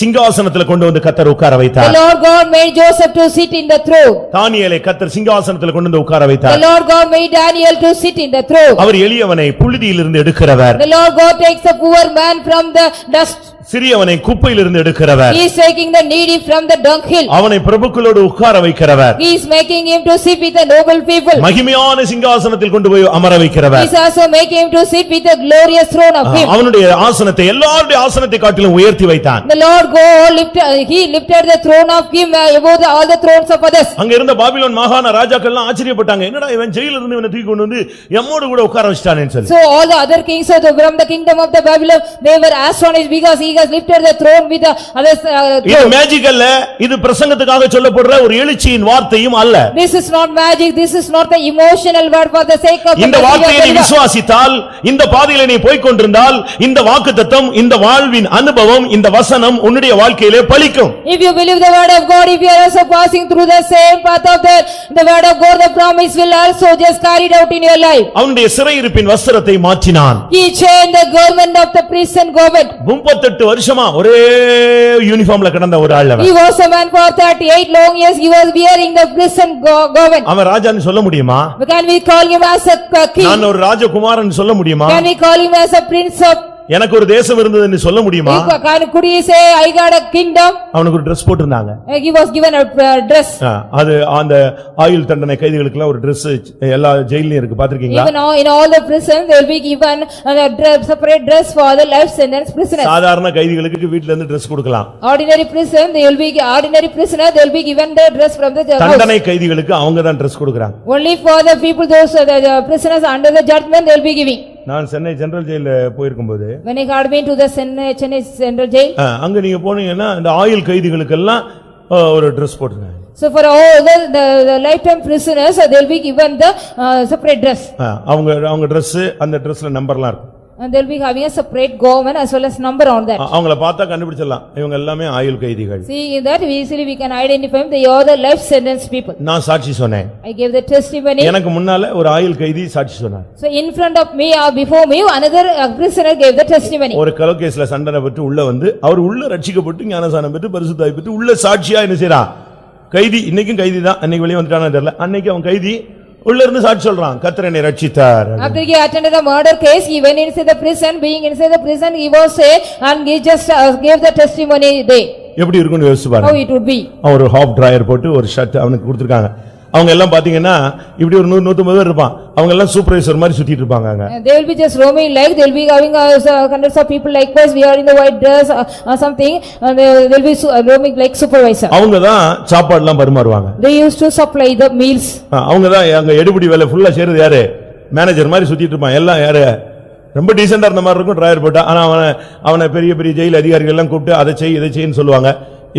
A: சிங்காசனத்துல கொண்டு வந்து கர்த்தர் உட்கார வைத்தார்.
B: The Lord God made Joseph to sit in the throne.
A: தானியேலை கர்த்தர் சிங்காசனத்துல கொண்டு வந்து உட்கார வைத்தார்.
B: The Lord God made Daniel to sit in the throne.
A: அவர் எளியவனை புழுதியிலிருந்து எடுக்கிறவர்.
B: The Lord God takes the poor man from the dust.
A: சிறியவனை குப்பையிலிருந்து எடுக்கிறவர்.
B: He is taking the needy from the dunghill.
A: அவனை பிரபுக்களோடு உட்கார வைக்கிறவர்.
B: He is making him to sit with the noble people.
A: மகிமையான சிங்காசனத்தில் கொண்டு போய் அமர வைக்கிறவர்.
B: He is also making him to sit with the glorious throne of him.
A: அவனுடைய ஆசனத்தை எல்லாருடைய ஆசனத்தை காட்டிலும் உயர்த்தி வைத்தான்.
B: The Lord God he lifted the throne of him above all the thrones of others.
A: அங்க இருந்த பாபிலோன் மாகாண ராஜாக்கள் எல்லாம் ஆச்சரியப்பட்டாங்க. என்னடா இவன் ஜெயிலில் இருந்து இவனை தூக்கி கொண்டு வந்து எம்மோடு கூட உட்கார வச்சிட்டானேன்னு சொல்லி.
B: So all the other kings from the kingdom of the Babylon they were astonished because he has lifted the throne with the others.
A: இது மேஜிக் அல்ல. இது பிரசங்கத்துக்காக சொல்லப்படுற ஒரு எழுச்சியின் வார்த்தையும் அல்ல.
B: This is not magic. This is not the emotional word for the sake of
A: இந்த வார்த்தையை நீ விசுவாசித்தால் இந்த பாதையிலே நீ போய் கொண்டிருந்தால் இந்த வாக்குத்தத்தம் இந்த வாழ்வின் அனுபவம் இந்த வசனம் உன்னுடைய வாழ்க்கையிலே பலிக்கும்.
B: If you believe the word of God if you are also passing through the same path of the word of God the promise will also just carried out in your life.
A: அவனுடைய சிறையிருப்பின் வஸ்திரத்தை மாற்றினான்.
B: He changed the government of the prison government.
A: 38 38 வருஷமா ஒரே யூனிஃபார்ம்ல கிடந்த ஒரு ஆள் அவன்.
B: He was a man for 38 long years, he was wearing the prison garment.
A: அவன் ராஜான்னு சொல்ல முடியுமா?
B: Can we call him as a king?
A: நான் ஒரு ராஜகுமாரன் சொல்ல முடியுமா?
B: Can we call him as a prince of?
A: எனக்கு ஒரு தேசம் இருந்ததுன்னு சொல்ல முடியுமா?
B: Could he say I got a kingdom?
A: அவனுக்கு ஒரு Dress போட்டிருந்தாங்க.
B: He was given a dress.
A: அது அந்த ஆயுள் தண்டனை கைதிகளுக்கு ஒரு Dress எல்லா ஜெயில்லயும் இருக்கு, பாத்திருக்கீங்களா?
B: Even in all the prisons they will be given a separate dress for the life sentence prisoners.
A: சாதாரண கைதிகளுக்கு வீட்ல இருந்து Dress கொடுக்கலாம்.
B: Ordinary prisoner they will be given the dress from the house.
A: தண்டனை கைதிகளுக்கு அவங்க தான் Dress கொடுக்கறாங்க.
B: Only for the people those the prisoners under the judgment they will be giving.
A: நான் சென்னை சென்ட்ரல் ஜெயில போயிருக்கும்போது
B: when I had been to the Chennai Central Jail,
A: அங்க நீங்க போனீங்கன்னா இந்த ஆயுள் கைதிகளுக்கு எல்லாம் ஒரு Dress போட்டுருக்காங்க.
B: so for all the lifetime prisoners they will be given the separate dress.
A: அவங்க Dress அந்த Dressல நம்பர்லாம் இருக்கும்.
B: And they will be having a separate government as well as number on that.
A: அவங்கள பார்த்தா கண்டுபிடிச்சிடலாம் இவங்க எல்லாமே ஆயுள் கைதிகள்.
B: See in that easily we can identify them, they are the life sentence people.
A: நான் சாட்சி சொன்னேன்.
B: I gave the testimony.
A: எனக்கு முன்னால ஒரு ஆயுள் கைதி சாட்சி சொன்னார்.
B: So in front of me or before me another prisoner gave the testimony.
A: ஒரு கலோகேஸ்ல சண்டனை பெற்று உள்ள வந்து அவர் உள்ள ரட்சிக்கப்பட்டு ஞானசானம் பெற்று பரிசுத்தாய் பெற்று உள்ள சாட்சியா என்ன செய்றான்? கைதி இன்னைக்கும் கைதி தான், அன்னைக்கு வெளிய வந்துட்டானே தெரியல. அன்னைக்கு அவன் கைதி உள்ள இருந்து சாட்சி சொல்றான், கர்த்தர் என்னை ரட்சித்தார்.
B: After he attended a murder case, he went inside the prison, being inside the prison he was saved and he just gave the testimony there.
A: எப்படி இருக்கும்னு யோசிச்சு பாருங்க.
B: How it would be.
A: அவன் ஒரு ஹாஃப் டிரையர் போட்டு ஒரு shirt அவனுக்கு கொடுத்திருக்காங்க. அவங்க எல்லாம் பாத்தீங்கன்னா இப்படி ஒரு 100-150 பேர் இருப்பான். அவங்க எல்லாம் சூப்பர்வைசர் மாதிரி சுத்திட்டு இருப்பாங்க அங்க.
B: They will be just roaming like they will be having hundreds of people likewise we are in the white dress or something and they will be roaming like supervisor.
A: அவங்க தான் சாப்பாடு எல்லாம் பரிமாறுவாங்க.
B: They used to supply the meals.
A: அவங்க தான் அங்க எடுபடி வேலை ஃபுல்லா செய்றது யாரு? மேனேஜர் மாதிரி சுத்திட்டு இருப்பான். எல்லாம் யாரு? ரொம்ப டீசென்ட்டா இருந்த மாதிரி இருக்கும் டிரைவர் போட்டா. ஆனா அவனை பெரிய பெரிய ஜெயில் அதிகாரிகள் எல்லாம் கூப்பிட்டு அதை செய் இதை செய்ன்னு சொல்லுவாங்க.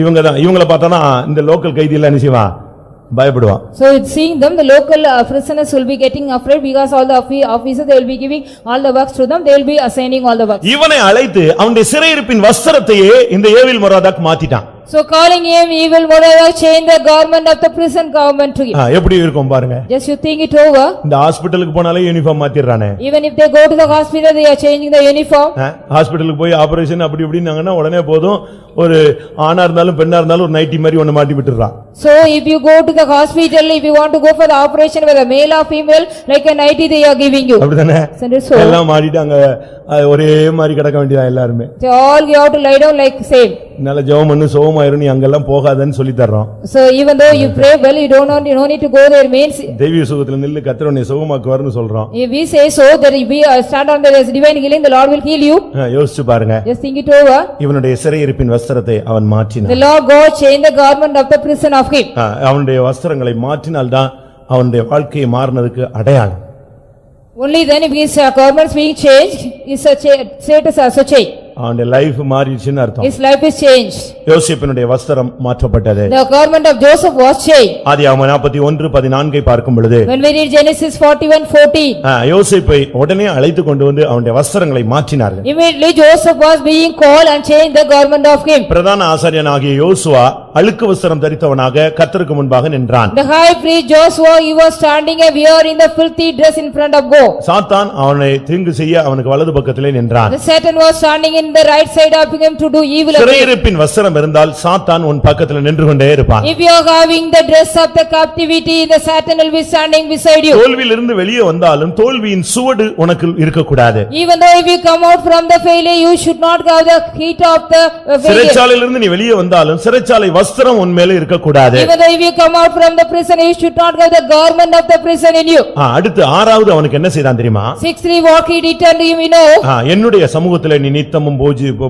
A: இவங்கள பார்த்தானா இந்த லோக்கல் கைதி எல்லாம் என்ன செய்வான்? பயப்படுவான்.
B: So seeing them the local prisoners will be getting afraid because all the officers they will be giving all the works to them, they will be assigning all the works.
A: இவனை அழைத்து அவனுடைய சிறையிருப்பின் வஸ்திரத்தையே இந்த ஏவில் மொராதாக் மாத்திட்டான்.
B: So calling him evil Moraddak changed the government of the prison government to him.
A: எப்படி இருக்கும் பாருங்க.
B: Just you think it over.
A: இந்த ஹாஸ்பிடலுக்கு போனாலே uniform மாத்திடுறானே.
B: Even if they go to the hospital they are changing the uniform.
A: ஹாஸ்பிடலுக்கு போய் operation அப்படி இப்படின்னாங்கன்னா உடனே போதும் ஒரு ஆணா இருந்தாலும் பெண்ணா இருந்தாலும் ஒரு நைட்டி மாதிரி ஒன்னு மாட்டி விட்டுறான்.
B: So if you go to the hospital, if you want to go for the operation whether male or female, like a nightie they are giving you.
A: அப்படிதானே?
B: So
A: எல்லாம் மாட்டிட்டாங்க, ஒரே மாதிரி கிடக்க வேண்டியதா எல்லாருமே.
B: they all you have to lie down like same.
A: நல்ல ஜெபம் பண்ணு சோகமாயிரும், நீ அங்கெல்லாம் போகாதன்னு சொல்லி தர்றோம்.
B: So even though you pray well, you don't need to go there means.
A: தெய்வீக சுகத்துல நில்லு கர்த்தர் உன்னை சுகமாக்குவார்னு சொல்றோம்.
B: If we say so that if we stand on the divine healing, the Lord will heal you.
A: யோசிச்சு பாருங்க.
B: Just think it over.
A: இவனுடைய சிறையிருப்பின் வஸ்திரத்தை அவன் மாற்றினான்.
B: The Lord God changed the garment of the prison of him.
A: அவனுடைய வஸ்திரங்களை மாற்றினால்தான் அவனுடைய வாழ்க்கையை மாறினதுக்கு அடையாளம்.
B: Only then if his garments being changed, his status also changed.
A: அவனுடைய லைஃப் மாறிடுச்சுன்னு அர்த்தம்.
B: His life is changed.
A: யோசேப்பினுடைய வஸ்திரம் மாற்றப்பட்டது.
B: The garment of Joseph was changed.
A: ஆதியாகமம் 41:14 பார்க்கும் பொழுது
B: When we read Genesis 41:14,
A: யோசேப்பை உடனே அழைத்து கொண்டு வந்து அவனுடைய வஸ்திரங்களை மாற்றினார்கள்.
B: immediately Joseph was being called and changed the garment of him.
A: பிரதான ஆசாரியனாகிய யோசுவா அழுக்கு வஸ்திரம் தரித்தவனாக கர்த்தருக்கு முன்பாக நின்றான்.
B: The high priest Joshua, he was standing and wearing the filthy dress in front of God.
A: சாத்தான் அவனை தீங்கு செய்ய அவனுக்கு வலது பக்கத்திலே நின்றான்.
B: The Satan was standing in the right side of him to do evil.
A: சிறையிருப்பின் வஸ்திரம் இருந்தால் சாத்தான் உன் பக்கத்துல நின்று கொண்டே இருப்பான்.
B: If you are having the dress of the captivity, the Satan will be standing beside you.
A: தோல்வியிலிருந்து வெளியே வந்தாலும் தோல்வியின் சுவடு உனக்கு இருக்கக்கூடாது.
B: Even though if you come out from the failure, you should not have the heat of the failure.
A: சிறைச்சாலையிலிருந்து நீ வெளியே வந்தாலும் சிறைச்சாலை வஸ்திரம் உன் மேல இருக்கக்கூடாது.
B: Even though if you come out from the prison, you should not have the garment of the prison in you.
A: அடுத்து ஆறாவது அவனுக்கு என்ன செய்தான் தெரியுமா?
B: 6:3 what he did unto him, you know.
A: என்னுடைய சமூகத்திலே நீ நித்தமும்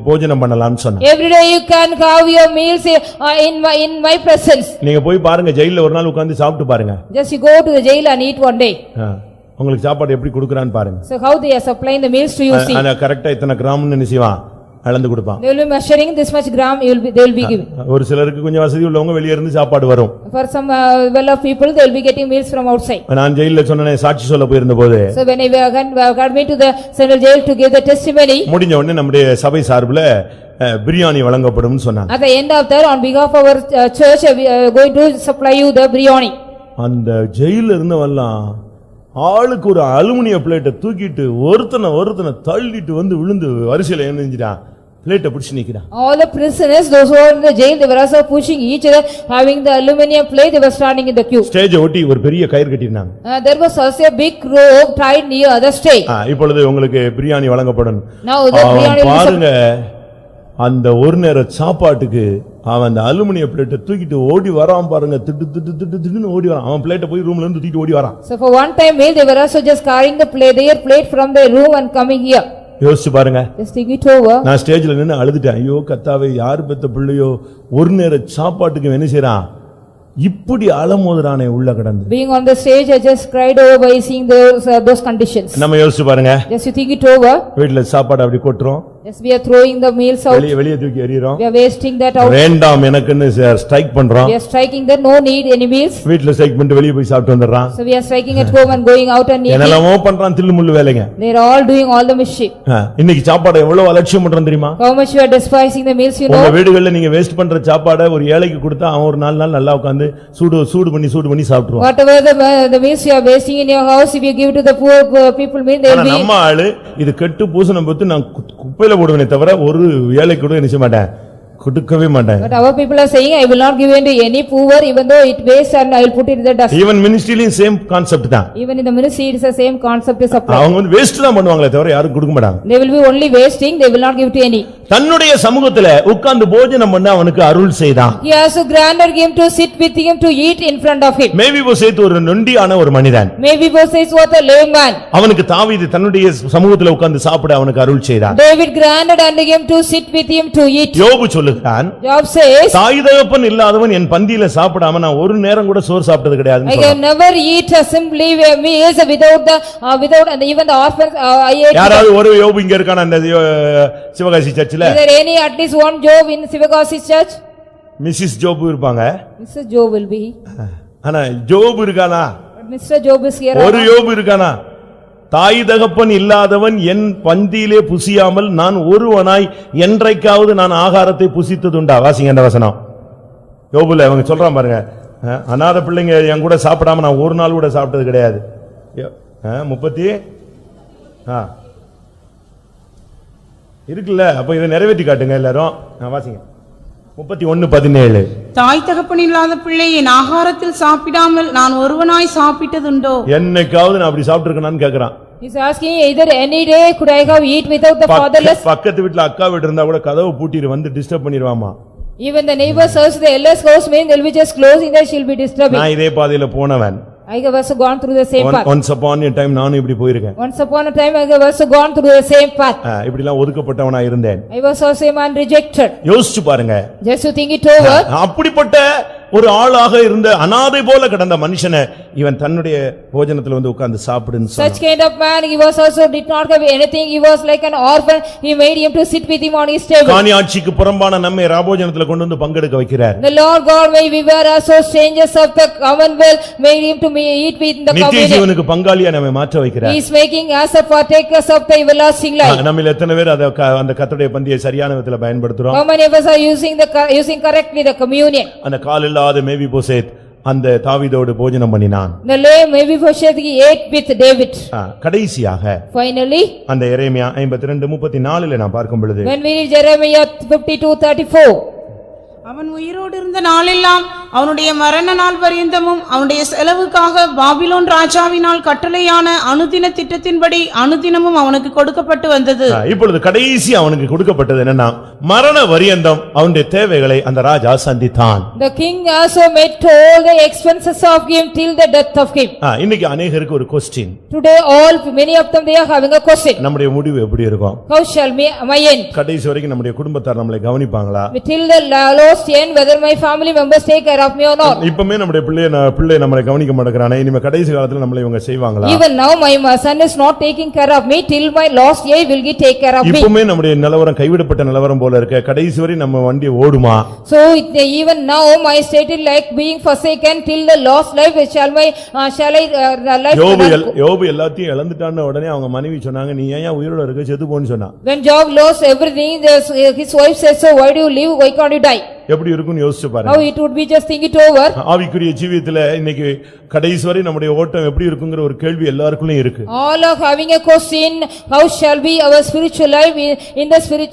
A: போஜனம் பண்ணலாம்னு சொன்னான்.
B: Every day you can have your meals in my presence.
A: நீங்க போய் பாருங்க, ஜெயில்ல ஒரு நாள் உட்கார்ந்து சாப்பிட்டு பாருங்க.
B: Just you go to the jail and eat one day.
A: உங்களுக்கு சாப்பாடு எப்படி கொடுக்கறான்னு பாருங்க.
B: So how they are supplying the meals to you, see.
A: அத கரெக்ட்டா இத்தனை கிராம்னு நினைச்சுவான் அளந்து கொடுப்பான்.
B: They will be measuring this much gram they will be giving.
A: ஒரு சிலருக்கு கொஞ்சம் வசதி உள்ளவங்க வெளிய இருந்து சாப்பாடு வரும்.
B: For some well of people they will be getting meals from outside.
A: நான் ஜெயில்ல சொன்னனே சாட்சி சொல்ல போயிருந்தபோது,
B: So when we got me to the central jail to give the testimony,
A: முடிஞ்ச உடனே நம்முடைய சபை சார்புல பிரியாணி வழங்கப்படும்னு சொன்னாங்க.
B: At the end of that, on behalf of our church we are going to supply you the biryani.
A: அந்த ஜெயில்ல இருந்தவெல்லாம் ஆளுக்கு ஒரு அலுமினிய பிளேட்டை தூக்கிட்டு ஒருத்தனை தள்ளிட்டு வந்து விழுந்து வரிசையில எழுந்திட்டான். பிளேட்டை பிடிச்சு நிக்கிறான்.
B: All the prisoners, those who were in the jail, they were also pushing each other, having the aluminum plate, they were standing in the queue.
A: ஸ்டேஜை ஒட்டி ஒரு பெரிய கயிறு கட்டிருந்தாங்க.
B: There was also a big rope tied near the stage.
A: இப்பொழுது உங்களுக்கு பிரியாணி வழங்கப்படும்.
B: Now the biryani
A: பாருங்க, அந்த ஒரு நேர சாப்பாட்டுக்கு அவன் அந்த அலுமினிய பிளேட்டை தூக்கிட்டு ஓடி வரான் பாருங்க, திட்டு திட்டு திட்டு திட்டுன்னு ஓடி வரான். அவன் பிளேட்டை போய் ரூம்ல இருந்து தூக்கிட்டு ஓடி வரான்.
B: So for one time meal, they were also just carrying the plate, their plate from their room and coming here.
A: யோசிச்சு பாருங்க.
B: Just think it over.
A: நான் ஸ்டேஜ்ல நின்னு அழுதுட்டேன். ஐயோ கர்த்தாவே, யார் பெத்த பிள்ளையோ ஒரு நேர சாப்பாட்டுக்கு என்ன செய்றான், இப்படி அலமோதுறானே உள்ள கடந்து.
B: Being on the stage, I just cried over by seeing those conditions.
A: நம்ம யோசிச்சு பாருங்க.
B: Just you think it over.
A: வீட்ல சாப்பாடு அப்படி கொட்டுறோம்,
B: Yes, we are throwing the meals out.
A: வெளிய தூக்கி எறிறோம்.
B: We are wasting that out.
A: வேண்டாம் எனக்குன்னு ஸ்ட்ரைக் பண்றோம்.
B: We are striking that no need any meals.
A: வீட்ல ஸ்ட்ரைக் பண்ணிட்டு வெளிய போய் சாப்பிட்டு வந்துறான்.
B: So we are striking at home and going out and eating.
A: என்னெல்லாமோ பண்றான், தில்லு முள்ளு வேலைங்க.
B: They are all doing all the mischief.
A: இன்னைக்கு சாப்பாடு எவ்வளவு அலட்சியம் பண்றோம் தெரியுமா?
B: How much you are despising the meals, you know.
A: உங்க வீடுகள்ல நீங்க வேஸ்ட் பண்ற சாப்பாடை ஒரு ஏழைக்கு கொடுத்தா அவன் ஒரு 4 நாள் நல்லா உட்கார்ந்து சூடு பண்ணி சாப்பிடுவான்.
B: Whatever the meals you are wasting in your house, if you give to the poor people meal, they will be.
A: நம்ம ஆளு இது கெட்டு பூசணம் பத்து நான் குப்பையில போடுவேனே தவிர ஒரு ஏழைக்கு கூட நினைச்ச மாட்டேன், கொடுக்கவே மாட்டேன்.
B: But our people are saying, I will not give in to any poor, even though it wastes, and I will put it in the dust.
A: Even மினிஸ்ட்ரியிலும் சேம் கான்செப்ட் தான்.
B: Even in the ministry, it is the same concept is applied.
A: அவங்க வந்து waste தான் பண்ணுவாங்களே தவிர யாரும் கொடுக்க மாட்டாங்க.
B: They will be only wasting, they will not give to any.
A: தன்னுடைய சமூகத்துல உட்கார்ந்து போஜனம் பண்ண அவனுக்கு அருள் செய்தான்.
B: He also granted him to sit with him to eat in front of him.
A: மேவிபோசேத் ஒரு நொண்டியான ஒரு மனிதன்.
B: Mephibosheth was a lame man.
A: அவனுக்கு தாவீது தன்னுடைய சமூகத்துல உட்கார்ந்து சாப்பிட அவனுக்கு அருள் செய்தான்.
B: David granted unto him to sit with him to eat.
A: யோபு சொல்லுகிறான்,
B: Job says,
A: தாய் தகப்பன் இல்லாதவன் என் பந்தியில சாப்பிடாம நான் ஒரு நேரம் கூட சோறு சாப்பிட்டது
B: I
A: கிடையாதுன்னு
B: can
A: சொல்றான்.
B: never eat simply meals without and even the orphans I ate.
A: யாராவது ஒரு யோபு இங்க இருக்கான அந்த சிவகாசி சர்ச்சில்?
B: Is there any at least one Job in Sivagasi church?
A: Mrs Job இருப்பாங்க.
B: Mr. Job will be.
A: ஆனா ஜோபு இருக்கானா?
B: But Mr. Job is here.
A: ஒரு யோபு இருக்கானா? தாய் தகப்பன் இல்லாதவன் என் பந்தியிலே புசியாமல் நான் ஒருவனாய் என்றைக்காவது நான் ஆகாரத்தை புசித்ததுண்டா? வாசிங்க அந்த வசனம். யோபுல அவங்க சொல்றான் பாருங்க, அநாத பிள்ளைங்க என் கூட சாப்பிடாம நான் ஒரு நாள் கூட சாப்பிட்டது கிடையாது. 30 இருக்குல்ல, அப்ப இதை நிறைவேற்றி காட்டுங்க எல்லாரும். வாசிங்க 31:17.
C: தாய் தகப்பன் இல்லாத பிள்ளை என் ஆகாரத்தில் சாப்பிடாமல் நான் ஒருவனாய் சாப்பிட்டதுண்டோ?
A: என்னைக்காவது நான் அப்படி சாப்பிட்டு இருக்கேனான்னு கேக்குறான்.
B: He's asking, either any day could I have eat without the fatherless?
A: பக்கத்து வீட்டுல அக்கா வீட்டு இருந்தா கூட கதவு பூட்டிட்டு வந்து disturb பண்ணிடுவாமா.
B: Even the neighbors house, the eldest house mean they'll be just closing there, she'll be disturbing.
A: நான் இதே பாதையில போனவன்.
B: I have also gone through the same path.
A: Once upon a time நானும் இப்படி போயிருக்கேன்.
B: Once upon a time I have also gone through the same path.
A: இப்படி எல்லாம் ஒதுக்கப்பட்டவனா இருந்தேன்.
B: I was also a man rejected.
A: யோசிச்சு பாருங்க.
B: Just to think it over.
A: அப்படிப்பட்ட ஒரு ஆளாக இருந்த அனாதை போல கிடந்த மனுஷனை இவன் தன்னுடைய போஜனத்துல வந்து உட்கார்ந்து சாப்பிடுன்னு சொன்னான்.
B: Such kind of man, he was also did not have anything, he was like an orphan, he made him to sit with him on his table.
A: காணியாட்சிக்கு புறம்பான நம்மை ராபோஜனத்துல கொண்டு வந்து பங்கெடுக்க வைக்கிறார்.
B: The Lord God, may we were also strangers of the commonwealth, made him to eat with the
A: நித்திய
B: communion.
A: ஜீவனுக்கு பங்காளியா நம்மை மாற்ற வைக்கிறார்.
B: He is making us a partakers of the everlasting life.
A: நம்மில் எத்தனை பேர் அந்த கர்த்தருடைய பந்தியை சரியான விதத்துல பயன்படுத்துறோம்?
B: How many of us are using correctly the communion?
A: அந்த கால் இல்லாத மேவிபோசேத் அந்த தாவீதோடு போஜனம் பண்ணினான்.
B: The lame Mephibosheth he ate with David.
A: கடைசியாக
B: Finally,
A: அந்த எரேமியா 52:34 நாம் பார்க்கும் பொழுது,
B: when we read Jeremiah 52:34,
C: அவன் உயிரோடு இருந்த நாளெல்லாம் அவனுடைய மரண நாள் பரியந்தமும் அவனுடைய செலவுக்காக பாபிலோன் ராஜாவினால் கட்டளையான அனுதின திட்டத்தின்படி அனுதினமும் அவனுக்கு கொடுக்கப்பட்டு வந்தது.
A: இப்பொழுது கடைசி அவனுக்கு கொடுக்கப்பட்டது என்னன்னா, மரண பரியந்தம் அவனுடைய தேவைகளை அந்த ராஜா சந்தித்தான்.
B: the king also made all the expenses of him till the death of him.
A: இன்னைக்கு अनेகருக்கு ஒரு question.
B: Today many of them they are having a question.
A: நம்முடைய முடிவு எப்படி இருக்கும்?
B: How shall my end?
A: கடைசி வரைக்கும் நம்முடைய குடும்பத்தார் நம்மளை கவனிப்பாங்களா?
B: Till the last end, whether my family members take care of me or not.
A: இப்பமே நம்முடைய பிள்ளை நம்மளை கவனிக்க மாட்டேங்கறானே, இனிமே கடைசி காலத்துல நம்மளை இவங்க செய்வாங்களா?
B: Even now my son is not taking care of me, till my last year will he take care of me.
A: இப்பமே நம்முடைய நிலவரம் கைவிடப்பட்ட நிலவரம் போல இருக்கு. கடைசி வரை நம்ம வண்டி ஓடுமா?
B: So even now my state is like being forsaken till the last life shall I life.
A: யோபு எல்லாத்தையும் இழந்துட்டான உடனே அவங்க மனைவி சொன்னாங்க, நீ ஏன் உயிரோட இருக்க, செத்து போன்னு சொன்னா.
B: When Job lost everything, his wife says, so why do you live, why can't you die?
A: எப்படி இருக்கும்னு யோசிச்சு
B: How
A: பாருங்க.
B: it would be, just think it over.
A: ஆவிக்குரிய ஜீவியத்துல இன்னைக்கு கடைசி வரை நம்முடைய ஓட்டம் எப்படி இருக்குங்கிற ஒரு கேள்வி எல்லாருக்குள்ளயும் இருக்கு.
B: All are having a question, how shall be our spiritual life in the spirit,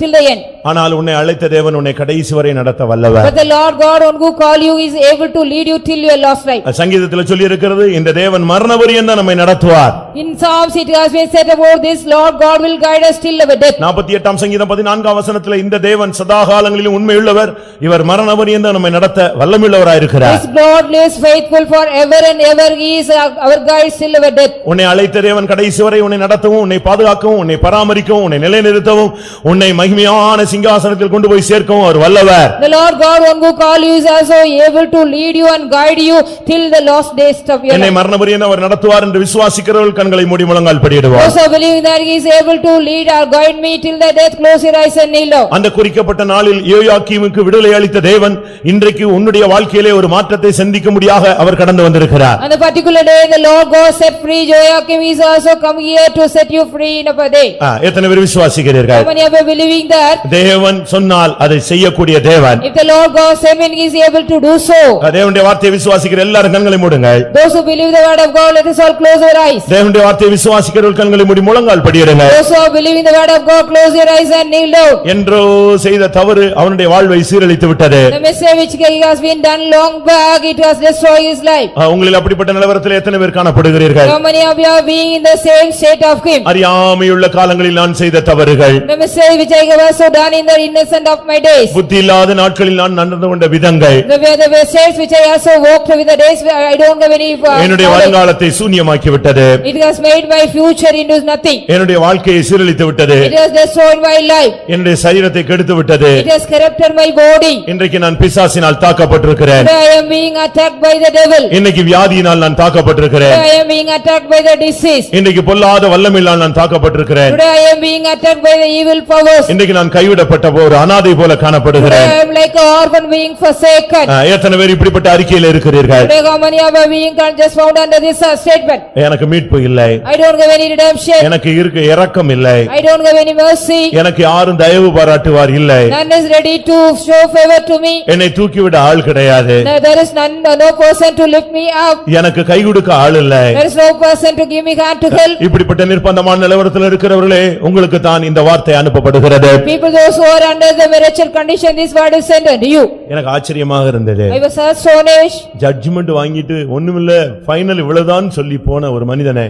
B: till the end.
A: ஆனால் உன்னை அழைத்த தேவன் உன்னை கடைசி வரை நடத்த வல்லவர்.
B: But the Lord God on who call you is able to lead you till your last life.
A: சங்கீதத்துல சொல்லி இருக்கிறது இந்த தேவன் மரண பரியந்தம் நம்மை நடத்துவார்.
B: In Psalms it has been said about this, Lord God will guide us till our death.
A: 48ஆம் சங்கீதம் 14ஆம் வசனத்துல இந்த தேவன் சதா காலங்களிலும் உண்மையுள்ளவர், இவர் மரண பரியந்தம் நம்மை நடத்த வல்லமையுள்ளவராய் இருக்கிறார்.
B: This God lives faithful forever and ever, he is our guide till our death.
A: உன்னை அழைத்த தேவன் கடைசி வரை உன்னை நடத்தவும், உன்னை பாதுகாக்கவும், உன்னை பராமரிக்கவும், உன்னை நிலைநிறுத்தவும், உன்னை மகிமையான சிங்காசனத்தில் கொண்டு போய் சேர்க்கவும் அவர் வல்லவர்.
B: The Lord God on who call you is also able to lead you and guide you till the last days of your
A: என்னை
B: life.
A: மரண பரியந்தம் அவர் நடத்துவார் என்று விசுவாசிக்கிறவர்கள் கண்களை மூடி முழங்கால் படியிடுவார்.
B: Those who believe that he is able to lead or guide me till the death, close your eyes and kneel down.
A: அந்த குறிக்கப்பட்ட நாளில் யோயாக்கீமுக்கு விடுதலை அளித்த தேவன் இன்றைக்கு உன்னுடைய வாழ்க்கையிலே ஒரு மாற்றத்தை சந்திக்கும்படியாக அவர் கடந்து வந்திருக்கிறார்.
B: On the particular day the Lord God set free Joachim, is also come here to set you free in a day.
A: எத்தனை பேர் விசுவாசிக்கிறீர்கள்?
B: How many of you believing that?
A: தேவன் சொன்னால் அதை செய்யக்கூடிய தேவன்.
B: If the Lord God said, he is able to do so.
A: தேவனுடைய வார்த்தையை விசுவாசிக்கிற எல்லாரும் கண்களை மூடுங்கள்.
B: Those who believe the word of God, let us all close our eyes.
A: தேவனுடைய வார்த்தையை விசுவாசிக்கிறவர்கள் கண்களை மூடி முழங்கால் படியிடுங்கள்.
B: Those who believe in the word of God, close your eyes and kneel down.
A: என்றோ செய்த தவறு அவனுடைய வாழ்வை சீரழித்து விட்டது.
B: The mistake which has been done long back, it has destroyed his life.
A: உங்களில் அப்படிப்பட்ட நிலவரத்தில் எத்தனை பேர் காணப்படுகிறீர்கள்?
B: How many of you are being in the same state of him?
A: அறியாமையுள்ள காலங்களில் நான் செய்த தவறுகள்,
B: The mistake which I have also done in the innocent of my days.
A: புத்தி இல்லாத நாட்களில் நான் நடந்து கொண்ட விதங்கள்,
B: The mistakes which I also walked with the days where I don't have any
A: என்னுடைய
B: knowledge.
A: வருங்காலத்தை சூன்யமாக்கி விட்டது.
B: It has made my future into nothing.
A: என்னுடைய வாழ்க்கையை சீரழித்து விட்டது.
B: It has destroyed my life.
A: என்னுடைய சரீரத்தை கெடுத்து விட்டது.
B: It has corrupted my body.
A: இன்றைக்கு நான் பிசாசினால் தாக்கப்பட்டிருக்கிறேன்.
B: Today I am being attacked by the devil.
A: இன்னைக்கு வியாதியினால் நான் தாக்கப்பட்டிருக்கிறேன்.
B: Today I am being attacked by the disease.
A: இன்னைக்கு பொல்லாத வல்லமையினால் நான் தாக்கப்பட்டிருக்கிறேன்.
B: Today I am being attacked by the evil powers.
A: இன்னைக்கு நான் கைவிடப்பட்ட ஒரு அனாதை போல
B: Today
A: காணப்படுகிறேன்.
B: I am like an orphan being forsaken.
A: எத்தனை பேர் இப்படிப்பட்ட அறிக்கையில் இருக்கிறீர்கள்?
B: Today how many of you being just found under this statement?
A: எனக்கு மீட்பு இல்லை,
B: I don't have any redemption.
A: எனக்கு இருக்க இரக்கம் இல்லை,
B: I don't have any mercy.
A: எனக்கு யாரும் தயவு பாராட்டுவார் இல்லை,
B: None is ready to show favor to me.
A: என்னை தூக்கிவிட ஆள் கிடையாது,
B: There is no person to lift me up.
A: எனக்கு கை கொடுக்க ஆள் இல்லை.
B: There is no person to give me hand to help.
A: இப்படிப்பட்ட நிர்பந்தமான நிலவரத்தில் இருக்கிறவர்களே, உங்களுக்கு தான் இந்த வார்த்தை அனுப்பப்படுகிறது.
B: People those who are under the wretched condition, this word is sent unto you.
A: எனக்கு ஆச்சரியமாக இருந்தது.
B: I was astonished.
A: ஜட்ஜ்மெண்ட் வாங்கிட்டு ஒண்ணுமில்ல ஃபைனல் இவ்வளவுதான் சொல்லி போன ஒரு மனிதனை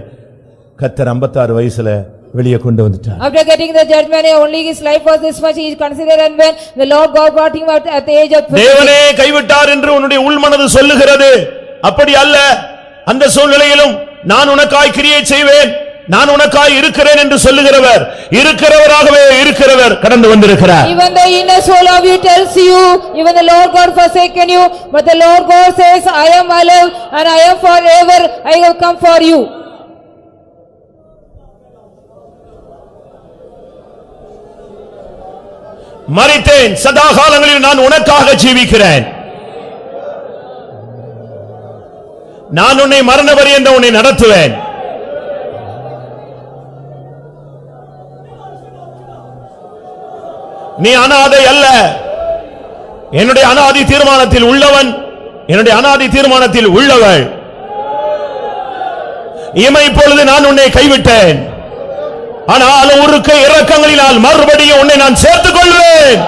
A: கர்த்தர் 56 வயசுல வெளியே கொண்டு வந்துட்டார்.
B: After getting the judgment, only his life was this much, he is considered, and when the Lord God brought him out at the age of 50.
A: தேவனே கைவிட்டார் என்று உன்னுடைய உள்மனது சொல்லுகிறது. அப்படி அல்ல. அந்த சூழ்நிலையிலும் நான் உனக்காய் கிரியை செய்வேன், நான் உனக்காய் இருக்கிறேன் என்று சொல்லுகிறவர், இருக்கிறவராகவே இருக்கிறவர் கடந்து வந்திருக்கிறார்.
B: Even the inner soul of you tells you, even the Lord God forsaken you, but the Lord God says, I am alive and I am forever, I have come for you.
A: மரித்தேன், சதா காலங்களில் நான் உனக்காக ஜீவிக்கிறேன். நான் உன்னை மரண பரியந்தம் உன்னை நடத்துவேன். நீ அனாதை அல்ல. என்னுடைய அனாதி தீர்மானத்தில் உள்ளவன், என்னுடைய அனாதி தீர்மானத்தில் உள்ளவள். இப்பொழுது நான் உன்னை கைவிட்டேன், ஆனால் உருக்க இரக்கங்களினால் மறுபடியும் உன்னை நான் சேர்த்துக் கொள்வேன்.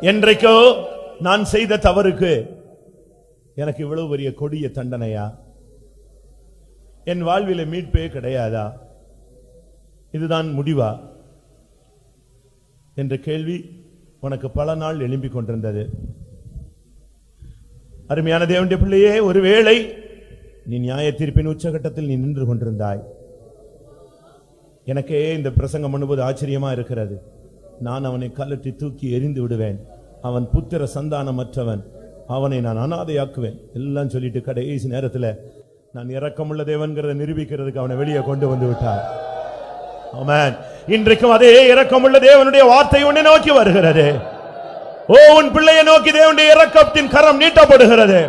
A: என்றைக்கோ நான் செய்த தவறுக்கு எனக்கு இவ்வளவு பெரிய கொடிய தண்டனையா? என் வாழ்வில மீட்பே கிடையாதா? இதுதான் முடிவா என்ற கேள்வி உனக்கு பல நாள் எழும்பிக் கொண்டிருந்தது. அருமையான தேவனுடைய பிள்ளையே, ஒருவேளை நீ நியாய தீர்ப்பின் உச்சகட்டத்தில் நீ நின்று கொண்டிருந்தாய். எனக்கே இந்த பிரசங்கம் பண்ணும்போது ஆச்சரியமா இருக்கிறது. நான் அவனை கலட்டி தூக்கி எறிந்து விடுவேன், அவன் புத்திர சந்தானமற்றவன், அவனை நான் அனாதையாக்குவேன் எல்லாம் சொல்லிட்டு கடைசி நேரத்தில் நான் இரக்கமுள்ள தேவன்கிறத நிரூபிக்கிறதுக்கு அவனை வெளியே கொண்டு வந்து விட்டார். ஆமென். இன்றைக்கும் அதே இரக்கமுள்ள தேவனுடைய வார்த்தை உன்னை நோக்கி வருகிறது. ஓ, உன் பிள்ளையை நோக்கி தேவனுடைய இரக்கத்தின் கரம் நீட்டப்படுகிறது.